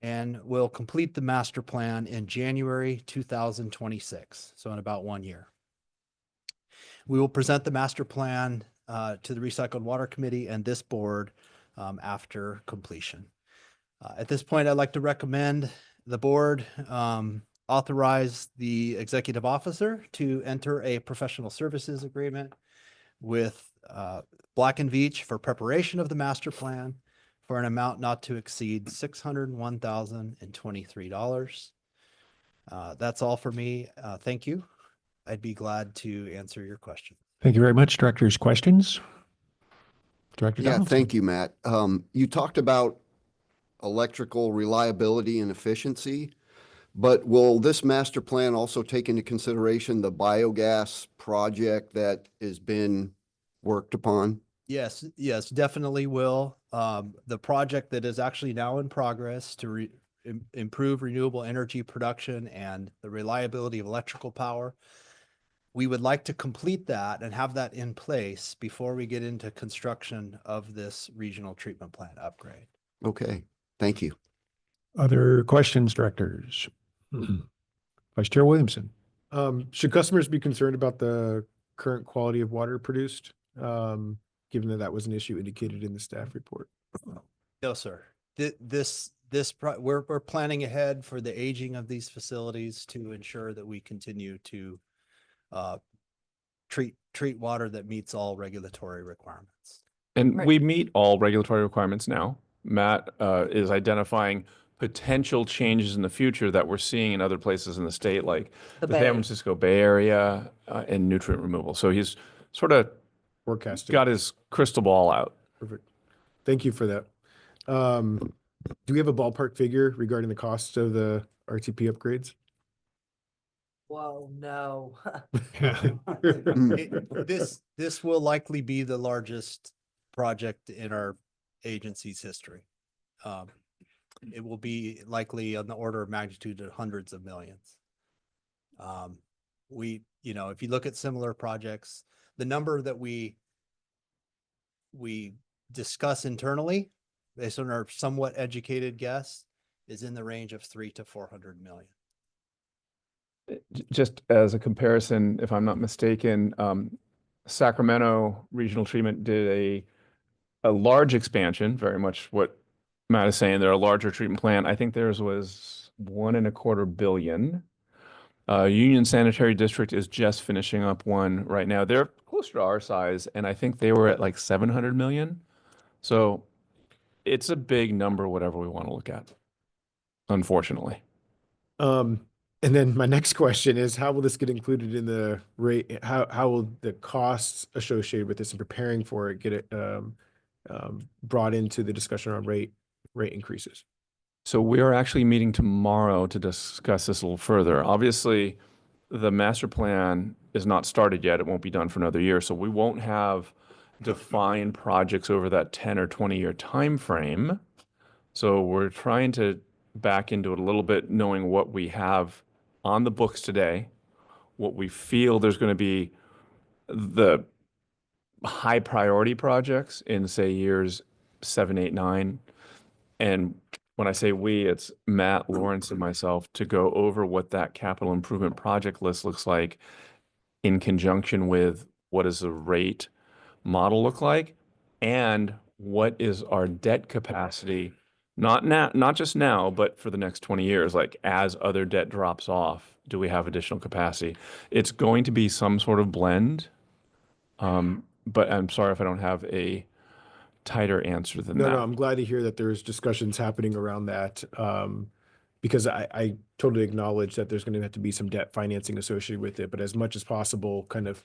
and will complete the master plan in January 2026, so in about 1 year. We will present the master plan to the Recycled Water Committee and this board after completion. At this point, I'd like to recommend the board authorize the executive officer to enter a professional services agreement with Black & Veatch for preparation of the master plan for an amount not to exceed $601,023. That's all for me. Thank you. I'd be glad to answer your question. Thank you very much, Directors. Questions? Director Yeah, Donaldson. thank you, Matt. You talked about electrical reliability and efficiency, but will this master plan also take into consideration the biogas project that has been worked upon? Yes, definitely will. The project that is actually now in progress to improve renewable energy production and the reliability of electrical power, we would like to complete that and have that in place before we get into construction of this regional treatment plant upgrade. Okay, thank you. Other questions, Directors? Vice Chair Williamson. Should customers be concerned about the current quality of water produced, given that that was an issue indicated in the staff report? No, sir. We're planning ahead for the aging of these facilities to ensure that we continue to treat water that meets all regulatory requirements. And we meet all regulatory requirements now. Matt is identifying potential changes in the future that we're seeing in other places in the state, like The the San Bay. Francisco Bay Area and nutrient removal. So he's sort of Forecasting. got his crystal ball out. Perfect. Thank you for that. Do we have a ballpark figure regarding the cost of the RTP upgrades? Whoa, no. This will likely be the largest project in our agency's history. It will be likely on the order of magnitude of hundreds of millions. If you look at similar projects, the number that we discuss internally, based on our somewhat educated guess, is in the range of 300 to 400 million. Just as a comparison, if I'm not mistaken, Sacramento Regional Treatment did a large expansion, very much what Matt is saying. They're a larger treatment plant. I think theirs was 1.25 billion. Union Sanitary District is just finishing up one right now. They're closer to our size, and I think they were at like 700 million. So it's a big number, whatever we want to look at, unfortunately. And then my next question is, how will this get included in the rate? How will the costs associated with this and preparing for it get it brought into the discussion on rate increases? So we are actually meeting tomorrow to discuss this a little further. Obviously, the master plan is not started yet. It won't be done for another year. So we won't have defined projects over that 10 or 20-year time frame. So we're trying to back into it a little bit, knowing what we have on the books today, what we feel there's going to be the high priority projects in, say, years 7, 8, 9. And when I say we, it's Matt, Lawrence, and myself to go over what that capital improvement project list looks like in conjunction with what does the rate model look like and what is our debt capacity, not now, not just now, but for the next 20 years, like as other debt drops off, do we have additional capacity? It's going to be some sort of blend. But I'm sorry if I don't have a tighter answer than that. No, I'm glad to hear that there's discussions happening around that. Because I totally acknowledge that there's going to have to be some debt financing associated with it, but as much as possible, kind of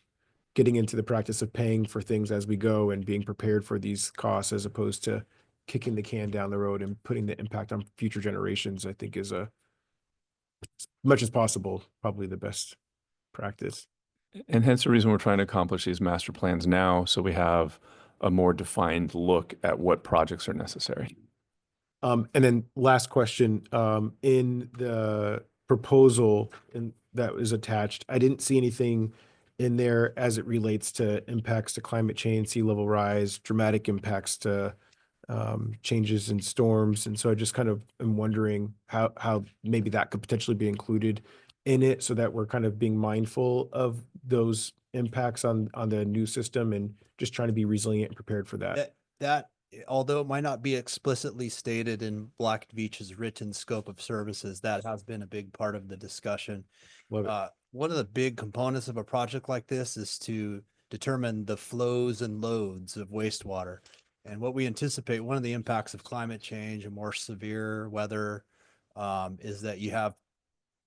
getting into the practice of paying for things as we go and being prepared for these costs as opposed to kicking the can down the road and putting the impact on future generations, I think is as much as possible, probably the best practice. And hence the reason we're trying to accomplish these master plans now, so we have a more defined look at what projects are necessary. And then last question, in the proposal that was attached, I didn't see anything in there as it relates to impacts to climate change, sea level rise, dramatic impacts to changes in storms. And so I just kind of am wondering how maybe that could potentially be included in it so that we're kind of being mindful of those impacts on the new system and just trying to be resilient and prepared for that. That although it might not be explicitly stated in Black & Veatch's written scope of services, that has been a big part of the discussion. Love it. One of the big components of a project like this is to determine the flows and loads of wastewater. And what we anticipate, one of the impacts of climate change and more severe weather is that you have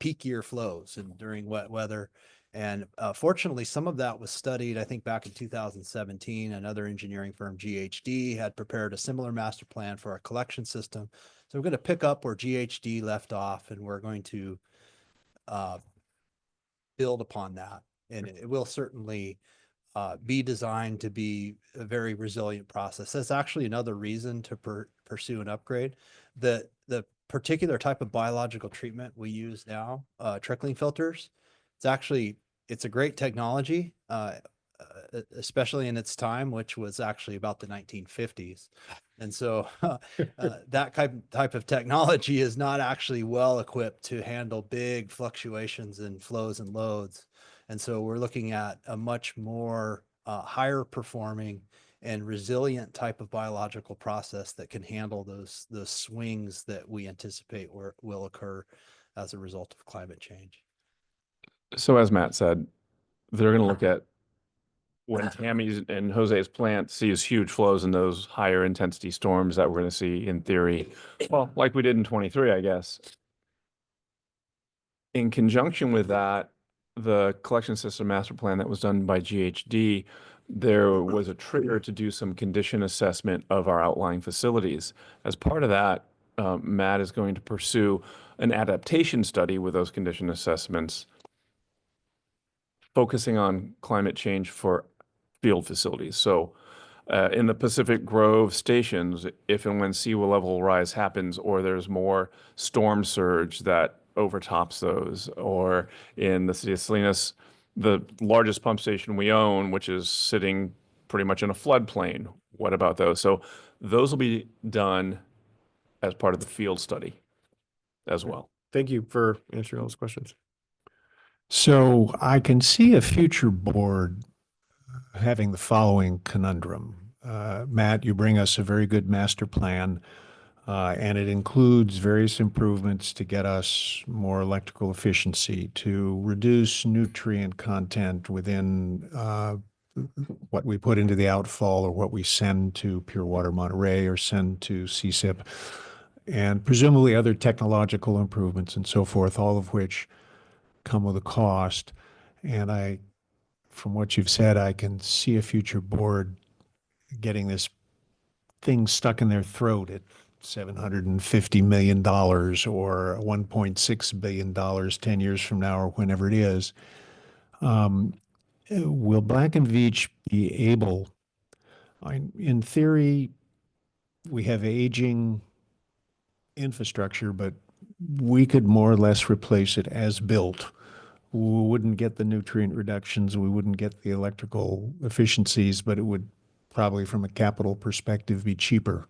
peakier flows and during wet weather. And fortunately, some of that was studied, I think, back in 2017. Another engineering firm, GHD, had prepared a similar master plan for our collection system. So we're going to pick up where GHD left off, and we're going to build upon that. And it will certainly be designed to be a very resilient process. That's actually another reason to pursue an upgrade. The particular type of biological treatment we use now, trickling filters, it's a great technology, especially in its time, which was actually about the 1950s. And so that type of technology is not actually well equipped to handle big fluctuations in flows and loads. And so we're looking at a much more higher performing and resilient type of biological process that can handle those swings that we anticipate will occur as a result of climate change. So as Matt said, they're going to look at when Tammy's and Jose's plant sees huge flows in those higher intensity storms that we're going to see in theory, well, like we did in 23, I guess. In conjunction with that, the collection system master plan that was done by GHD, there was a trigger to do some condition assessment of our outlying facilities. As part of that, Matt is going to pursue an adaptation study with those condition assessments, focusing on climate change for field facilities. So in the Pacific Grove stations, if and when sea level rise happens, or there's more storm surge that overtops those, or in the city of Salinas, the largest pump station we own, which is sitting pretty much in a floodplain, what about those? So those will be done as part of the field study as well. Thank you for answering all those questions. So I can see a future board having the following conundrum. Matt, you bring us a very good master plan, and it includes various improvements to get us more electrical efficiency, to reduce nutrient content within what we put into the outfall or what we send to Pure Water Monterey or send to CSIP, and presumably other technological improvements and so forth, all of which come with a cost. And from what you've said, I can see a future board getting this thing stuck in their throat at $750 million or $1.6 billion 10 years from now or whenever it is. Will Black and Veatch be able, in theory, we have aging infrastructure, but we could more or less replace it as built. We wouldn't get the nutrient reductions, we wouldn't get the electrical efficiencies, but it would probably from a capital perspective be cheaper.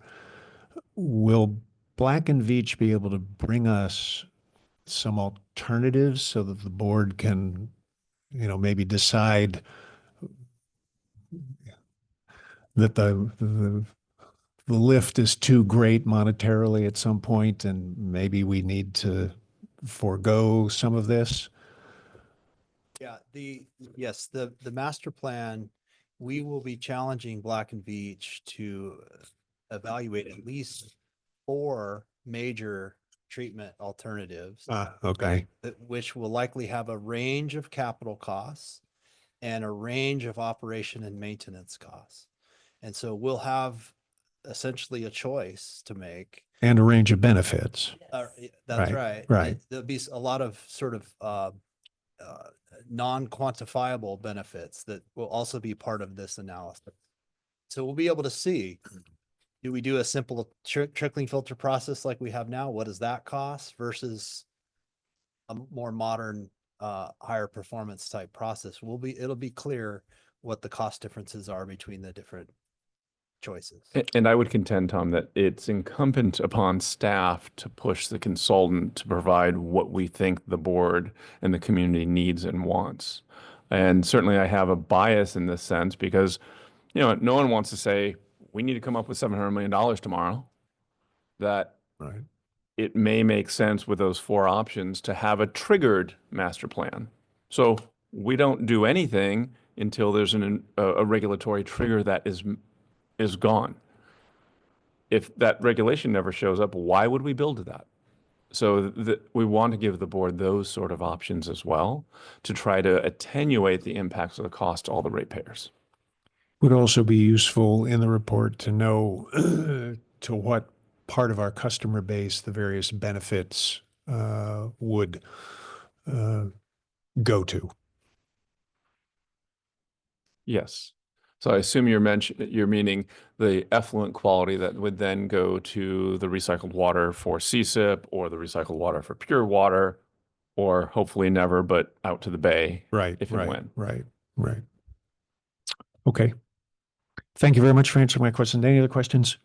Will Black and Veatch be able to bring us some alternatives so that the board can, maybe decide that the lift is too great monetarily at some point and maybe we need to forego some of this? Yeah, yes, the master plan, we will be challenging Black and Veatch to evaluate at least 4 major treatment alternatives. Okay. Which will likely have a range of capital costs and a range of operation and maintenance costs. And so we'll have essentially a choice to make. And a range of benefits. That's Right, right. right. There'll be a lot of sort of non-quantifiable benefits that will also be part of this analysis. So we'll be able to see, do we do a simple trickling filter process like we have now? What does that cost versus a more modern, higher performance type process? It'll be clear what the cost differences are between the different choices. And I would contend, Tom, that it's incumbent upon staff to push the consultant to provide what we think the board and the community needs and wants. And certainly I have a bias in this sense because, no one wants to say, we need to come up with $700 million tomorrow. That Right. it may make sense with those 4 options to have a triggered master plan. So we don't do anything until there's a regulatory trigger that is gone. If that regulation never shows up, why would we build to that? So we want to give the board those sort of options as well to try to attenuate the impacts of the cost to all the ratepayers. Would also be useful in the report to know to what part of our customer base the various benefits would go to. Yes. So I assume you're meaning the effluent quality that would then go to the recycled water for CSIP or the recycled water for pure water, or hopefully never, but out to the bay. Right, if and right, when. right. Okay. Thank you very much for answering my question. Any other questions?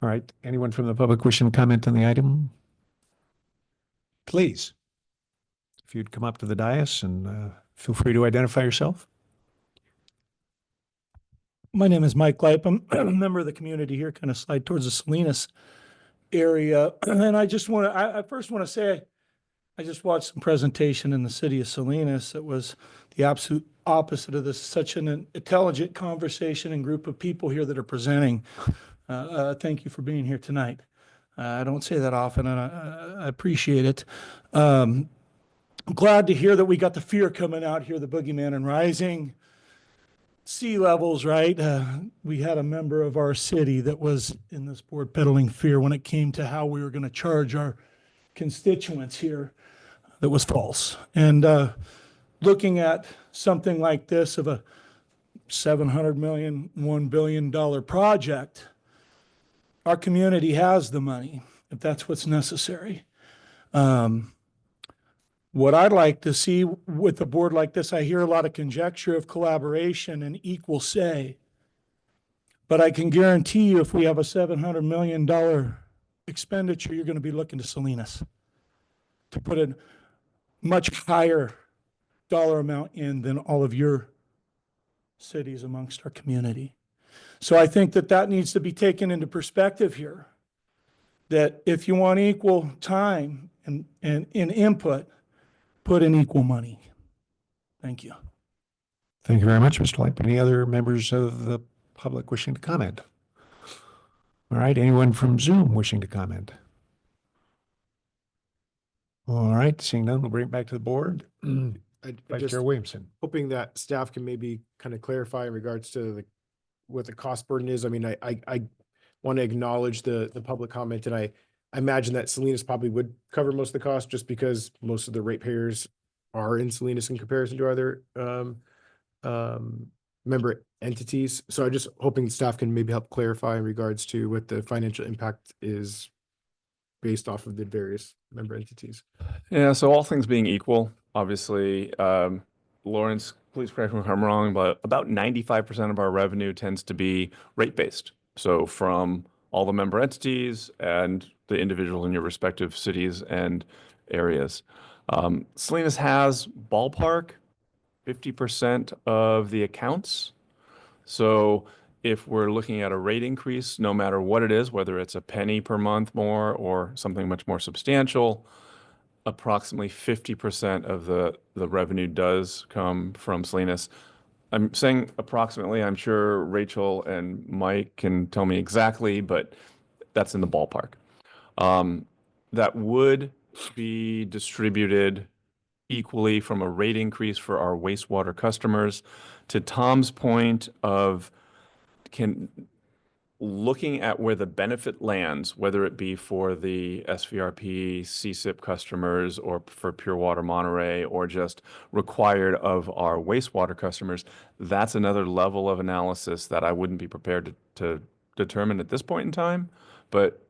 All right. Anyone from the public wishing to comment on the item? Please. If you'd come up to the dais and feel free to identify yourself. My name is Mike Leip. I'm a member of the community here, kind of slide towards the Salinas area. And I just want to, I first want to say, I just watched some presentation in the city of Salinas. It was the absolute opposite of this, such an intelligent conversation and group of people here that are presenting. Thank you for being here tonight. I don't say that often, and I appreciate it. I'm glad to hear that we got the fear coming out here, the boogeyman and rising sea levels, right? We had a member of our city that was in this board peddling fear when it came to how we were going to charge our constituents here. That was false. And looking at something like this of a $700 million, $1 billion project, our community has the money if that's what's necessary. What I'd like to see with a board like this, I hear a lot of conjecture of collaboration and equal say. But I can guarantee you if we have a $700 million expenditure, you're going to be looking to Salinas to put a much higher dollar amount in than all of your cities amongst our community. So I think that that needs to be taken into perspective here. That if you want equal time and input, put in equal money. Thank you. Thank you very much, Mr. Lipe. Any other members of the public wishing to comment? All right, anyone from Zoom wishing to comment? All right, seeing none, we'll bring it back to the board. I Vice just Chair Williamson. hoping that staff can maybe kind of clarify in regards to what the cost burden is. I mean, I want to acknowledge the public comment, and I imagine that Salinas probably would cover most of the cost just because most of the ratepayers are in Salinas in comparison to other member entities. So I'm just hoping staff can maybe help clarify in regards to what the financial impact is based off of the various member entities. Yeah, so all things being equal, obviously, Lawrence, please correct me if I'm wrong, but about 95% of our revenue tends to be rate-based. So from all the member entities and the individual in your respective cities and areas. Salinas has ballpark 50% of the accounts. So if we're looking at a rate increase, no matter what it is, whether it's a penny per month more or something much more substantial, approximately 50% of the revenue does come from Salinas. I'm saying approximately. I'm sure Rachel and Mike can tell me exactly, but that's in the ballpark. That would be distributed equally from a rate increase for our wastewater customers. To Tom's point of looking at where the benefit lands, whether it be for the SVRP, CSIP customers, or for Pure Water Monterey, or just required of our wastewater customers, that's another level of analysis that I wouldn't be prepared to determine at this point in time. But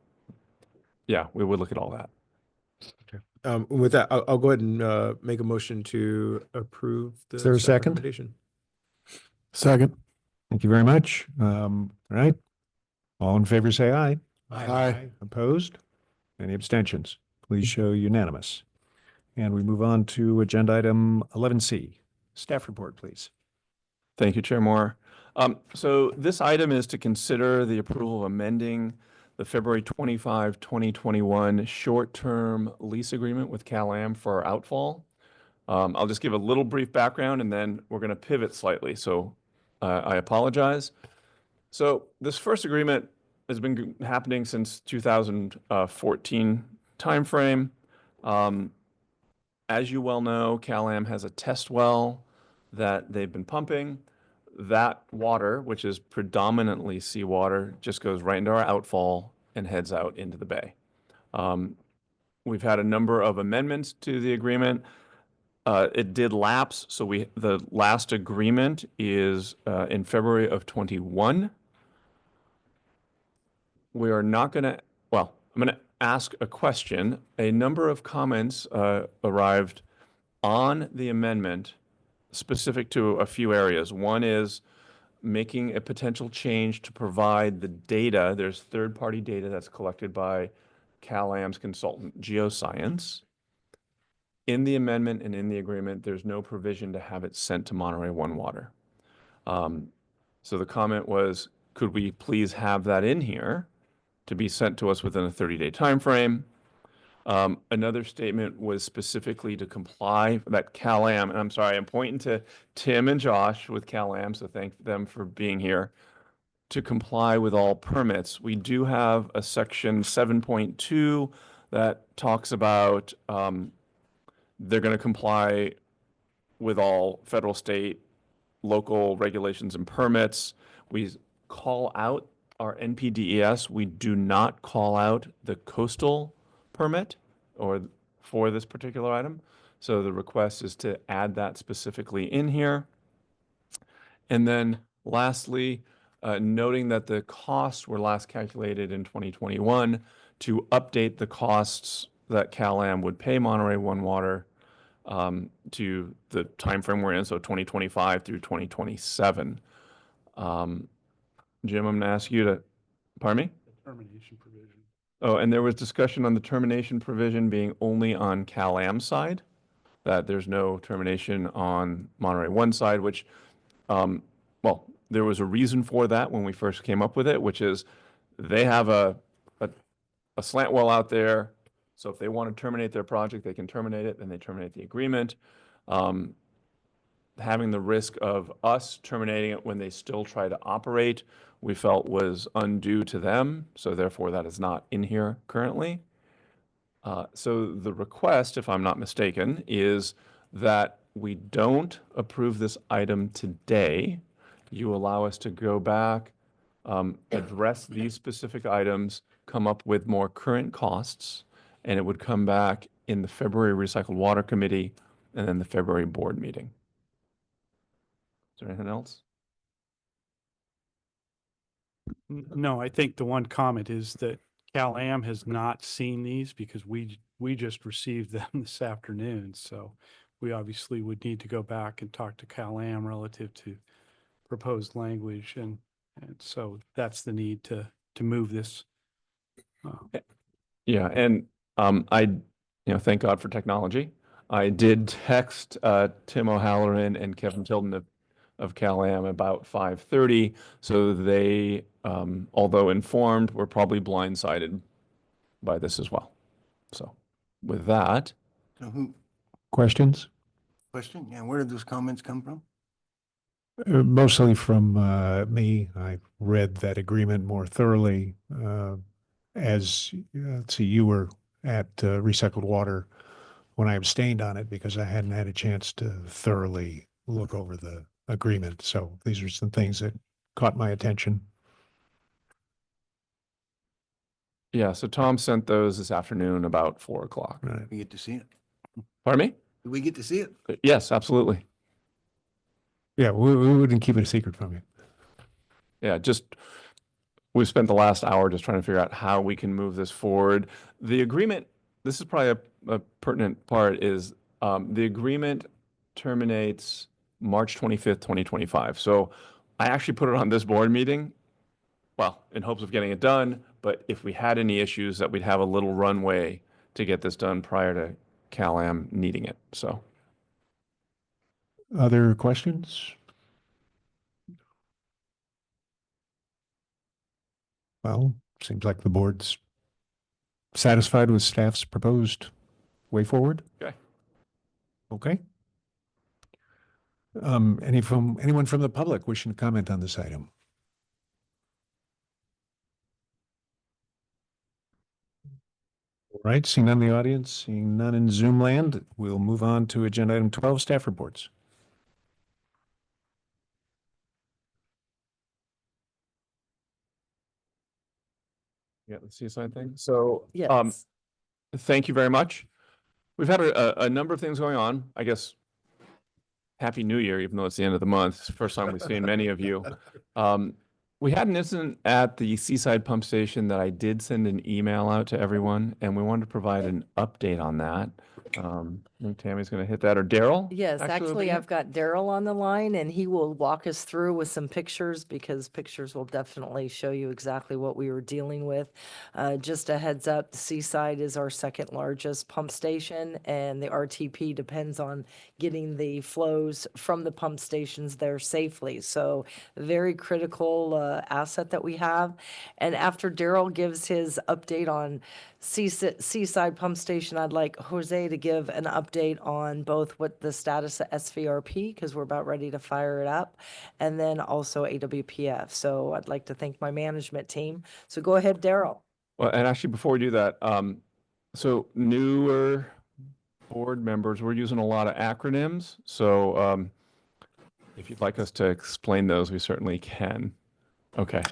yeah, we would look at all that. With that, I'll go ahead and make a motion to approve the Is there a staff second? recommendation. Second. Thank you very much. All right. All in favor, say aye. Aye. Opposed? Any abstentions? Please show unanimous. And we move on to agenda item 11C. Staff report, please. Thank you, Chair Moore. So this item is to consider the approval of amending the February 25, 2021 short-term lease agreement with Cal-Am for our outfall. I'll just give a little brief background and then we're going to pivot slightly. So I apologize. So this first agreement has been happening since 2014 timeframe. As you well know, Cal-Am has a test well that they've been pumping. That water, which is predominantly seawater, just goes right into our outfall and heads out into the bay. We've had a number of amendments to the agreement. It did lapse, so the last agreement is in February of 21. We are not going to, well, I'm going to ask a question. A number of comments arrived on the amendment specific to a few areas. One is making a potential change to provide the data. There's third-party data that's collected by Cal-Am's consultant, Geoscience. In the amendment and in the agreement, there's no provision to have it sent to Monterey One Water. So the comment was, could we please have that in here to be sent to us within a 30-day time frame? Another statement was specifically to comply that CalAm, and I'm sorry, I'm pointing to Tim and Josh with CalAm, so thank them for being here. To comply with all permits, we do have a section 7.2 that talks about they're going to comply with all federal, state, local regulations and permits. We call out our NPDES. We do not call out the coastal permit or for this particular item. So the request is to add that specifically in here. And then lastly, noting that the costs were last calculated in 2021 to update the costs that CalAm would pay Monterey One Water to the timeframe we're in, so 2025 through 2027. Jim, I'm going to ask you to, pardon me? Termination provision. Oh, and there was discussion on the termination provision being only on CalAm side, that there's no termination on Monterey One side, which, well, there was a reason for that when we first came up with it, which is they have a slant well out there. So if they want to terminate their project, they can terminate it, and they terminate the agreement. Having the risk of us terminating it when they still try to operate, we felt was undue to them. So therefore, that is not in here currently. So the request, if I'm not mistaken, is that we don't approve this item today. You allow us to go back, address these specific items, come up with more current costs, and it would come back in the February Recycled Water Committee and then the February board meeting. Is there anything else? No, I think the one comment is that CalAm has not seen these because we just received them this afternoon. So we obviously would need to go back and talk to CalAm relative to proposed language. And so that's the need to move this. Yeah, and I, thank God for technology. I did text Tim O'Halloran and Kevin Tilden of CalAm about 5:30, so they, although informed, were probably blindsided by this as well. So with that, Questions? Question? Yeah, where did those comments come from? Mostly from me. I read that agreement more thoroughly as, let's see, you were at Recycled Water when I abstained on it because I hadn't had a chance to thoroughly look over the agreement. So these are some things that caught my attention. yeah, so Tom sent those this afternoon about 4 o'clock. Right. We get to see it. Pardon me? Do we get to see it? Yes, absolutely. Yeah, we wouldn't keep it a secret from you. Yeah, we've spent the last hour just trying to figure out how we can move this forward. The agreement, this is probably a pertinent part, is the agreement terminates March 25th, 2025. So I actually put it on this board meeting, well, in hopes of getting it done, but if we had any issues, that we'd have a little runway to get this done prior to CalAm needing it, so. Other questions? Well, seems like the board's satisfied with staff's proposed way forward. Okay. Okay. Anyone from the public wishing to comment on this item? All right, seeing none in the audience, seeing none in Zoom land, we'll move on to agenda item 12, staff reports. Yeah, the seaside thing. So, Yes. thank you very much. We've had a number of things going on. I guess, Happy New Year, even though it's the end of the month. It's the first time we've seen many of you. We had an incident at the Seaside Pump Station that I did send an email out to everyone, and we wanted to provide an update on that. I think Tammy's gonna hit that, or Daryl? Yes, will actually, begin? I've got Daryl on the line and he will walk us through with some pictures because pictures will definitely show you exactly what we were dealing with. Just a heads up, the Seaside is our second largest pump station and the RTP depends on getting the flows from the pump stations there safely. So very critical asset that we have. And after Daryl gives his update on Seaside Pump Station, I'd like Jose to give an update on both what the status of SVRP, because we're about ready to fire it up, and then also AWPF. So I'd like to thank my management team. So go ahead, Daryl. Well, and actually, before we do that, so newer board members, we're using a lot of acronyms. So if you'd like us to explain those, we certainly can. Okay.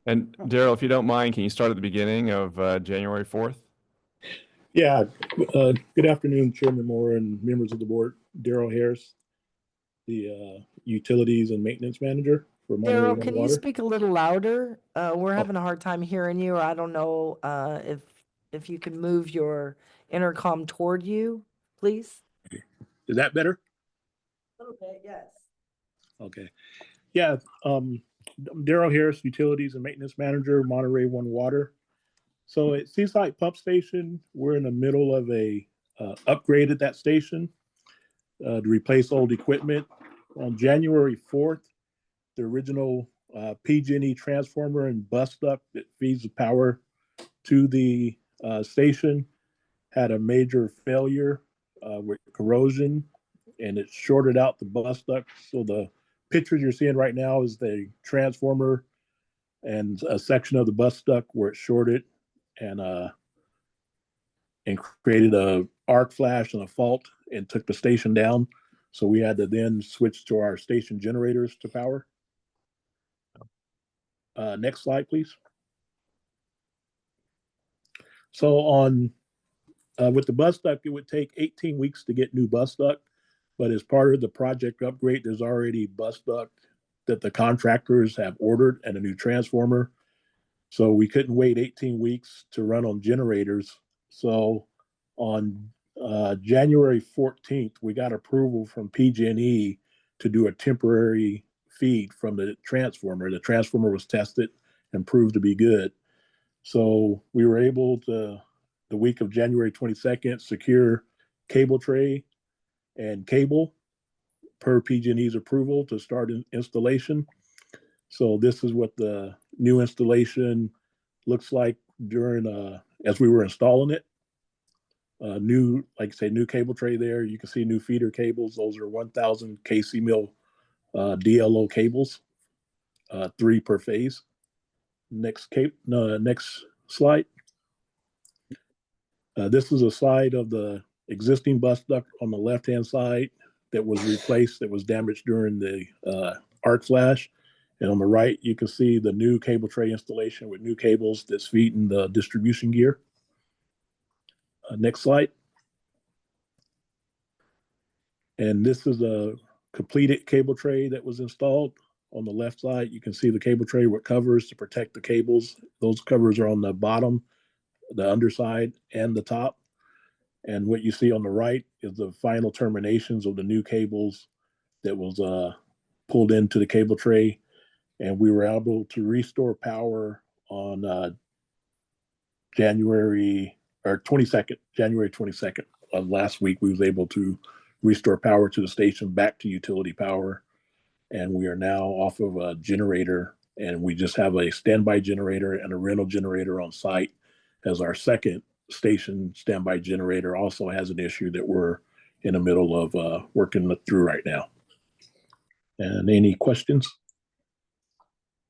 And Daryl, if you don't mind, can you start at the beginning of January 4th? Yeah, good afternoon, Chairman Moore and members of the board. Daryl Harris, the Utilities and Maintenance Manager for Monterey Daryl, One can you Water. speak a little louder? We're having a hard time hearing you. I don't know if you can move your intercom toward you, please. Is that better? A little bit, yes. Okay. Yeah, Daryl Harris, Utilities and Maintenance Manager, Monterey One Water. So at Seaside Pump Station, we're in the middle of a upgrade at that station to replace old equipment. On January 4th, the original PG&E transformer and bus duct that feeds the power to the station had a major failure with corrosion, and it shorted out the bus duct. So the pictures you're seeing right now is the transformer and a section of the bus duct where it shorted and created a arc flash and a fault and took the station down. So we had to then switch to our station generators to power. Next slide, please. So on with the bus duct, it would take 18 weeks to get new bus duct, but as part of the project upgrade, there's already bus duct that the contractors have ordered and a new transformer. So we couldn't wait 18 weeks to run on generators. So on January 14th, we got approval from PG&E to do a temporary feed from the transformer. The transformer was tested and proved to be good. So we were able to, the week of January 22nd, secure cable tray and cable per PG&E's approval to start installation. So this is what the new installation looks like during as we were installing it. New, like I say, new cable tray there. You can see new feeder cables. Those are 1,000 KC mil DLO cables, 3 per phase. Next slide. This is a slide of the existing bus duct on the left-hand side that was replaced, that was damaged during the arc flash. And on the right, you can see the new cable tray installation with new cables that's feeding the distribution gear. Next slide. And this is a completed cable tray that was installed. On the left side, you can see the cable tray with covers to protect the cables. Those covers are on the bottom, the underside, and the top. And what you see on the right is the final terminations of the new cables that was pulled into the cable tray. And we were able to restore power on January 22nd of last week. We was able to restore power to the station back to utility power. And we are now off of a generator, and we just have a standby generator and a rental generator on site, as our second station standby generator also has an issue that we're in the middle of working through right now. And any questions?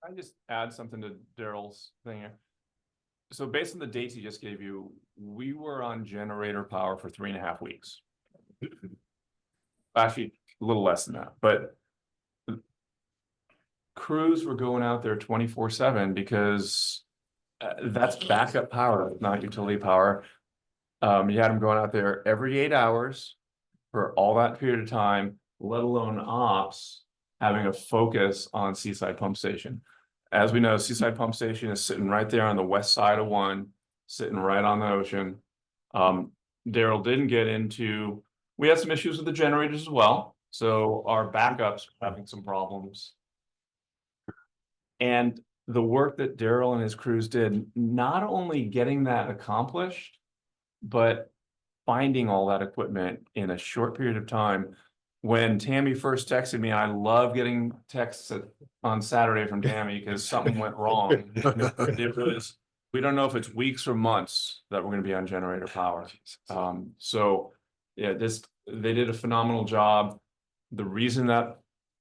Can I just add something to Daryl's thing here? So based on the dates he just gave you, we were on generator power for 3.5 weeks. Actually, a little less than that, but crews were going out there 24/7 because that's backup power, not utility power. You had them going out there every 8 hours for all that period of time, let alone ops having a focus on Seaside Pump Station. As we know, Seaside Pump Station is sitting right there on the west side of one, sitting right on the ocean. Daryl didn't get into, we had some issues with the generators as well. So our backups were having some problems. And the work that Daryl and his crews did, not only getting that accomplished, but finding all that equipment in a short period of time. When Tammy first texted me, I love getting texts on Saturday from Tammy because something went wrong. It was, we don't know if it's weeks or months that we're going to be on generator power. So yeah, they did a phenomenal job. The reason that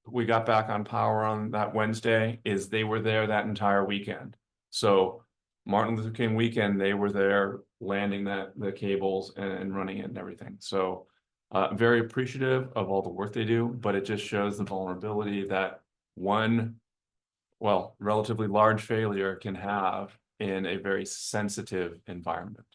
we got back on power on that Wednesday is they were there that entire weekend. So Martin Luther King weekend, they were there landing the cables and running it and everything. So very appreciative of all the work they do, but it just shows the vulnerability that one, well, relatively large failure can have in a very sensitive environment.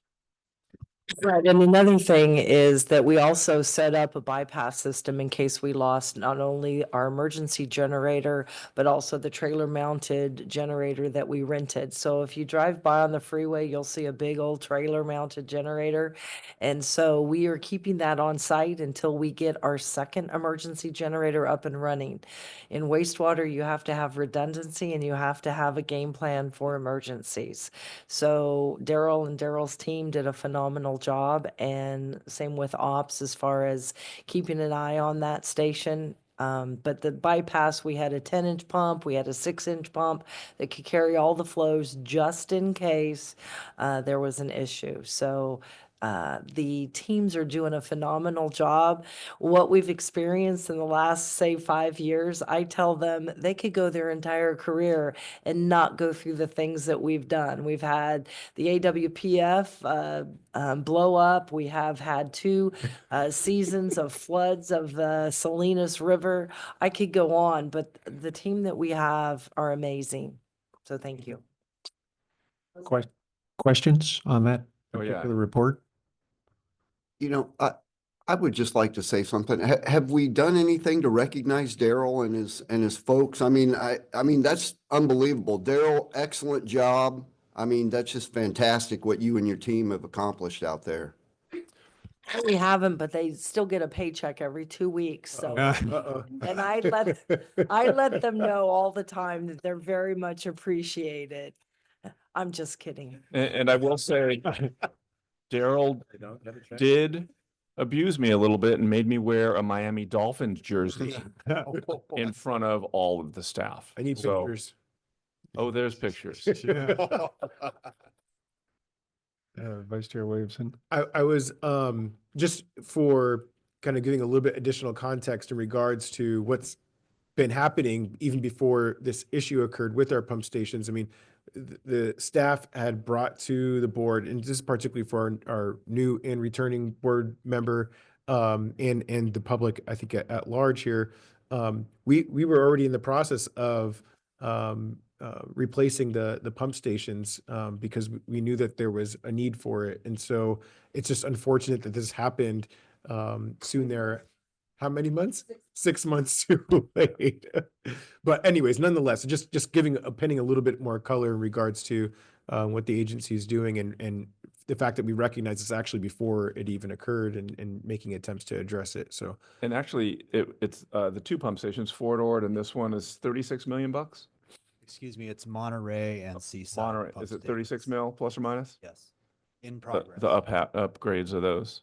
Right, and another thing is that we also set up a bypass system in case we lost not only our emergency generator, but also the trailer mounted generator that we rented. So if you drive by on the freeway, you'll see a big old trailer mounted generator. And so we are keeping that on site until we get our second emergency generator up and running. In wastewater, you have to have redundancy and you have to have a game plan for emergencies. So Daryl and Daryl's team did a phenomenal job, and same with ops as far as keeping an eye on that station. But the bypass, we had a 10-inch pump, we had a 6-inch pump that could carry all the flows just in case there was an issue. So the teams are doing a phenomenal job. What we've experienced in the last, say, 5 years, I tell them they could go their entire career and not go through the things that we've done. We've had the AWPF blow up. We have had 2 seasons of floods of the Salinas River. I could go on, but the team that we have are amazing. So thank you. Questions on that Oh, yeah. particular report? You know, I would just like to say something. Have we done anything to recognize Daryl and his folks? I mean, I mean, that's unbelievable. Daryl, excellent job. I mean, that's just fantastic what you and your team have accomplished out there. We haven't, but they still get a paycheck every 2 weeks. So, and I let them know all the time that they're very much appreciated. I'm just kidding. And I will say, Daryl did abuse me a little bit and made me wear a Miami Dolphins jersey in front of all of the staff. I need So- pictures. Oh, there's pictures. Vice Chair Williamson. I was just for kind of giving a little bit additional context in regards to what's been happening even before this issue occurred with our pump stations. I mean, the staff had brought to the board, and this is particularly for our new and returning board member and the public, I think at large here. We were already in the process of replacing the pump stations because we knew that there was a need for it. And so it's just unfortunate that this happened soon there. How many months? 6 months too late. But anyways, nonetheless, just penning a little bit more color in regards to what the agency is doing and the fact that we recognize this actually before it even occurred and making attempts to address it. So, And actually, it's the 2 pump stations, Fort Ord, and this one is 36 million bucks. Excuse me, it's Monterey and Seaside. Monterey, pump is it stations. 36 mil plus or minus? Yes, in progress. The upgrades of those.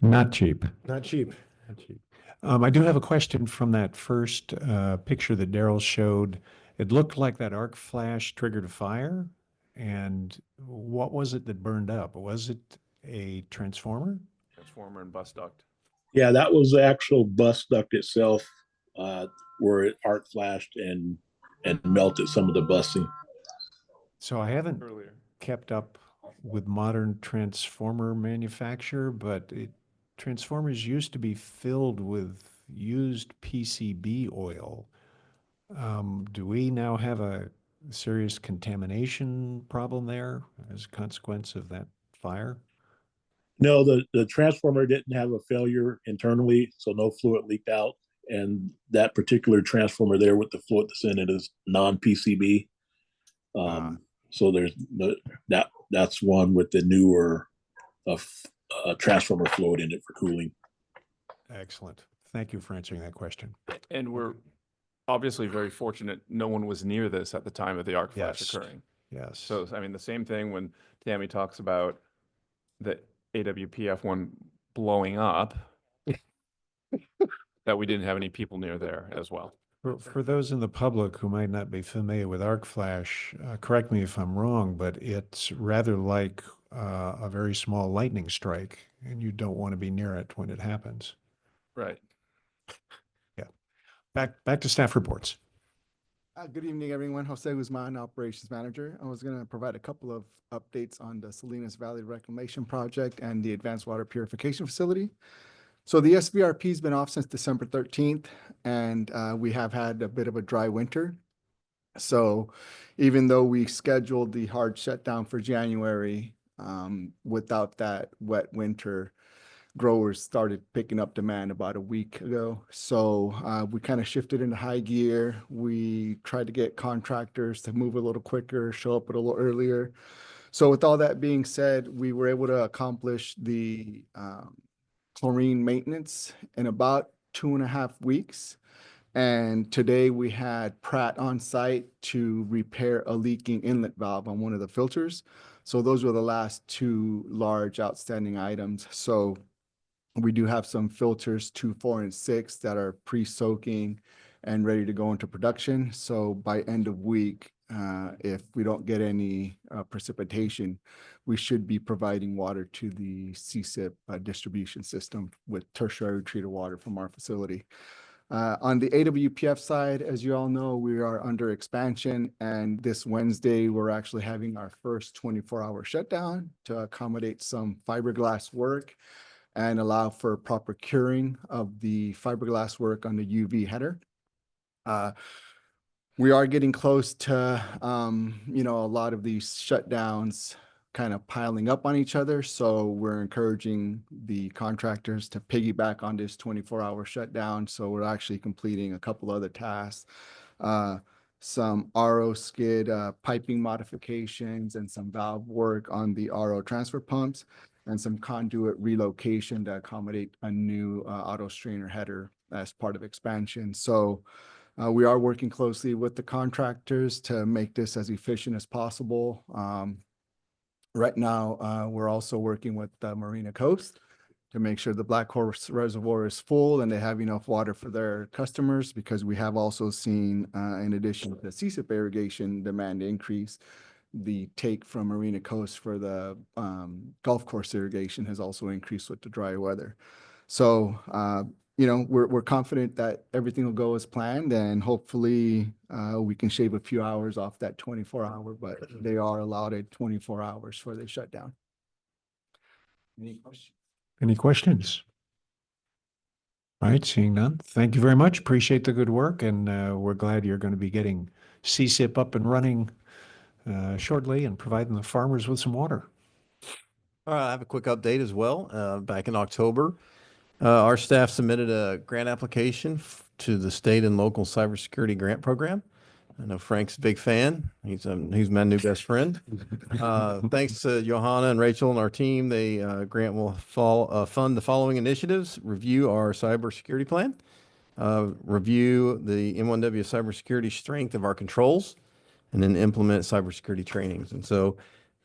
Not cheap. not cheap. Not cheap. I do have a question from that first picture that Daryl showed. It looked like that arc flash triggered a fire. And what was it that burned up? Was it a transformer? Transformer and bus duct. Yeah, that was the actual bus duct itself, where it arc flashed and melted some of the busing. So I haven't Earlier. kept up with modern transformer manufacture, but transformers used to be filled with used PCB oil. Do we now have a serious contamination problem there as a consequence of that fire? No, the transformer didn't have a failure internally, so no fluid leaked out. And that particular transformer there with the fluid that's in it is non-PCB. So there's that that's one with the newer transformer fluid in it for cooling. Excellent. Thank you for answering that question. And we're obviously very fortunate no one was near this at the time of the arc flash Yes. occurring. Yes. So, I mean, the same thing when Tammy talks about the AWPF one blowing up, that we didn't have any people near there as well. For those in the public who might not be familiar with arc flash, correct me if I'm wrong, but it's rather like a very small lightning strike, and you don't want to be near it when it happens. Right. Yeah. Back to staff reports. Good evening, everyone. Jose Guzman, Operations Manager. I was going to provide a couple of updates on the Salinas Valley Reclamation Project and the Advanced Water Purification Facility. So the SVRP has been off since December 13th, and we have had a bit of a dry winter. So even though we scheduled the hard shutdown for January, without that wet winter, growers started picking up demand about a week ago. So we kind of shifted into high gear. We tried to get contractors to move a little quicker, show up a little earlier. So with all that being said, we were able to accomplish the chlorine maintenance in about 2.5 weeks. And today we had Pratt on site to repair a leaking inlet valve on one of the filters. So those were the last two large outstanding items. So we do have some filters 2, 4, and 6 that are pre-soaking and ready to go into production. So by end of week, if we don't get any precipitation, we should be providing water to the CSIP distribution system with tertiary treated water from our facility. On the AWPF side, as you all know, we are under expansion, and this Wednesday, we're actually having our first 24-hour shutdown to accommodate some fiberglass work and allow for proper curing of the fiberglass work on the UV header. We are getting close to, a lot of these shutdowns kind of piling up on each other. So we're encouraging the contractors to piggyback on this 24-hour shutdown. So we're actually completing a couple other tasks, some RO skid piping modifications and some valve work on the RO transfer pumps, and some conduit relocation to accommodate a new auto strainer header as part of expansion. So we are working closely with the contractors to make this as efficient as possible. Right now, we're also working with Marina Coast to make sure the Black Horse Reservoir is full and they have enough water for their customers, because we have also seen, in addition to the CSIP irrigation demand increase, the take from Marina Coast for the golf course irrigation has also increased with the dry weather. So, we're confident that everything will go as planned, and hopefully we can shave a few hours off that 24-hour, but they are allowed at 24 hours for the shutdown. Any questions? Any questions? All right, seeing none. Thank you very much. Appreciate the good work, and we're glad you're going to be getting CSIP up and running shortly and providing the farmers with some water. All right, I have a quick update as well. Back in October, our staff submitted a grant application to the state and local cybersecurity grant program. I know Frank's a big fan. He's my new best friend. Thanks to Johanna and Rachel and our team, the grant will fund the following initiatives: review our cybersecurity plan, review the M1W cybersecurity strength of our controls, and then implement cybersecurity trainings. And so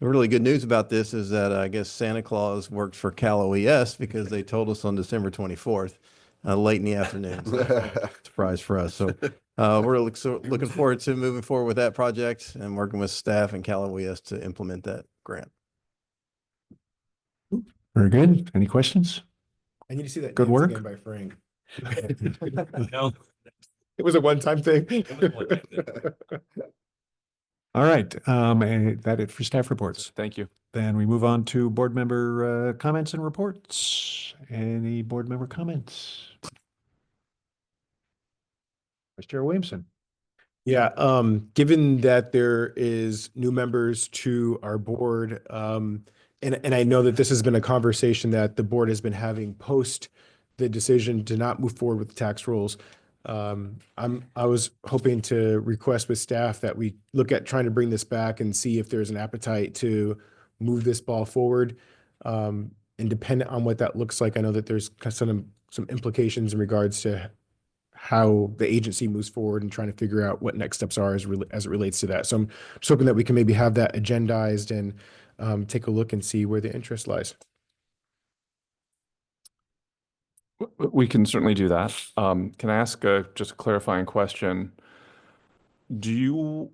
the really good news about this is that I guess Santa Claus worked for Cal OES, because they told us on December 24th, late in the afternoon. So surprise for us. So we're looking forward to moving forward with that project and working with staff and Cal OES to implement that grant. Very good. Any questions? I need to see that Good dance work. again by Frank. No. It was a one-time thing. All right, that it for staff reports. Thank you. Then we move on to board member comments and reports. Any board member comments? Vice Chair Williamson. Yeah, given that there is new members to our board, and I know that this has been a conversation that the board has been having post the decision to not move forward with the tax rules. I was hoping to request with staff that we look at trying to bring this back and see if there's an appetite to move this ball forward. And dependent on what that looks like, I know that there's some implications in regards to how the agency moves forward and trying to figure out what next steps are as it relates to that. So I'm just hoping that we can maybe have that agendized and take a look and see where the interest lies. We can certainly do that. Can I ask just a clarifying question? Would you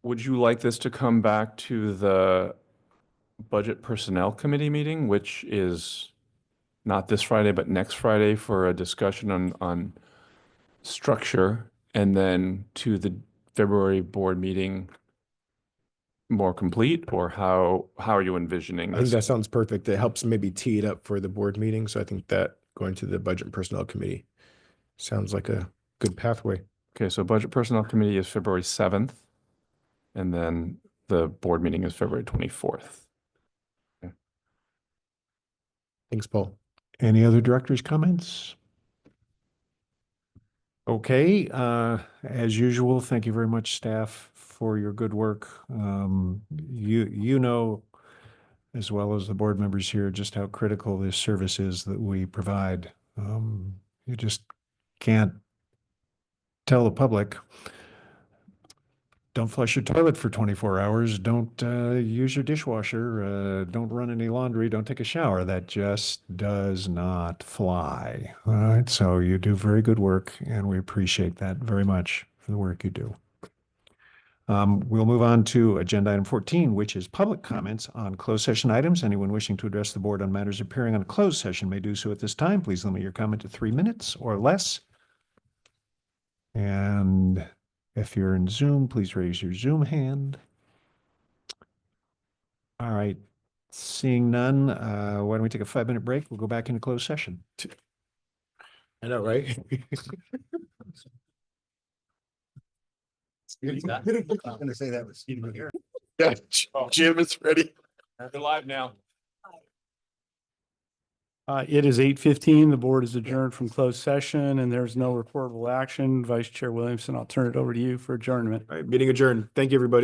like this to come back to the Budget Personnel Committee meeting, which is not this Friday, but next Friday, for a discussion on structure, and then to the February board meeting more complete, or how are you envisioning I think this? that sounds perfect. It helps maybe tee it up for the board meeting. So I think that going to the Budget and Personnel Committee sounds like a good pathway. Okay, so Budget Personnel Committee is February 7th, and then the board meeting is February 24th. Thanks, Paul. Any other directors' comments? Okay, as usual, thank you very much, staff, for your good work. You know, as well as the board members here, just how critical this service is that we provide. You just can't tell the public, don't flush your toilet for 24 hours, don't use your dishwasher, don't run any laundry, don't take a shower. That just does not fly. All right, so you do very good work, and we appreciate that very much for the work you do. We'll move on to agenda item 14, which is public comments on closed session items. Anyone wishing to address the board on matters appearing on a closed session may do so at this time. Please limit your comment to 3 minutes or less. And if you're in Zoom, please raise your Zoom hand. All right, seeing none, why don't we take a 5-minute break? We'll go back into closed session. I know, right? I'm gonna say that was here. Yeah, Jim is ready. You're live now. It is 8:15. The board is adjourned from closed session and there's no reportable action. Vice Chair Williamson, I'll turn it over to you for adjournment. All right, meeting adjourned. Thank you, everybody.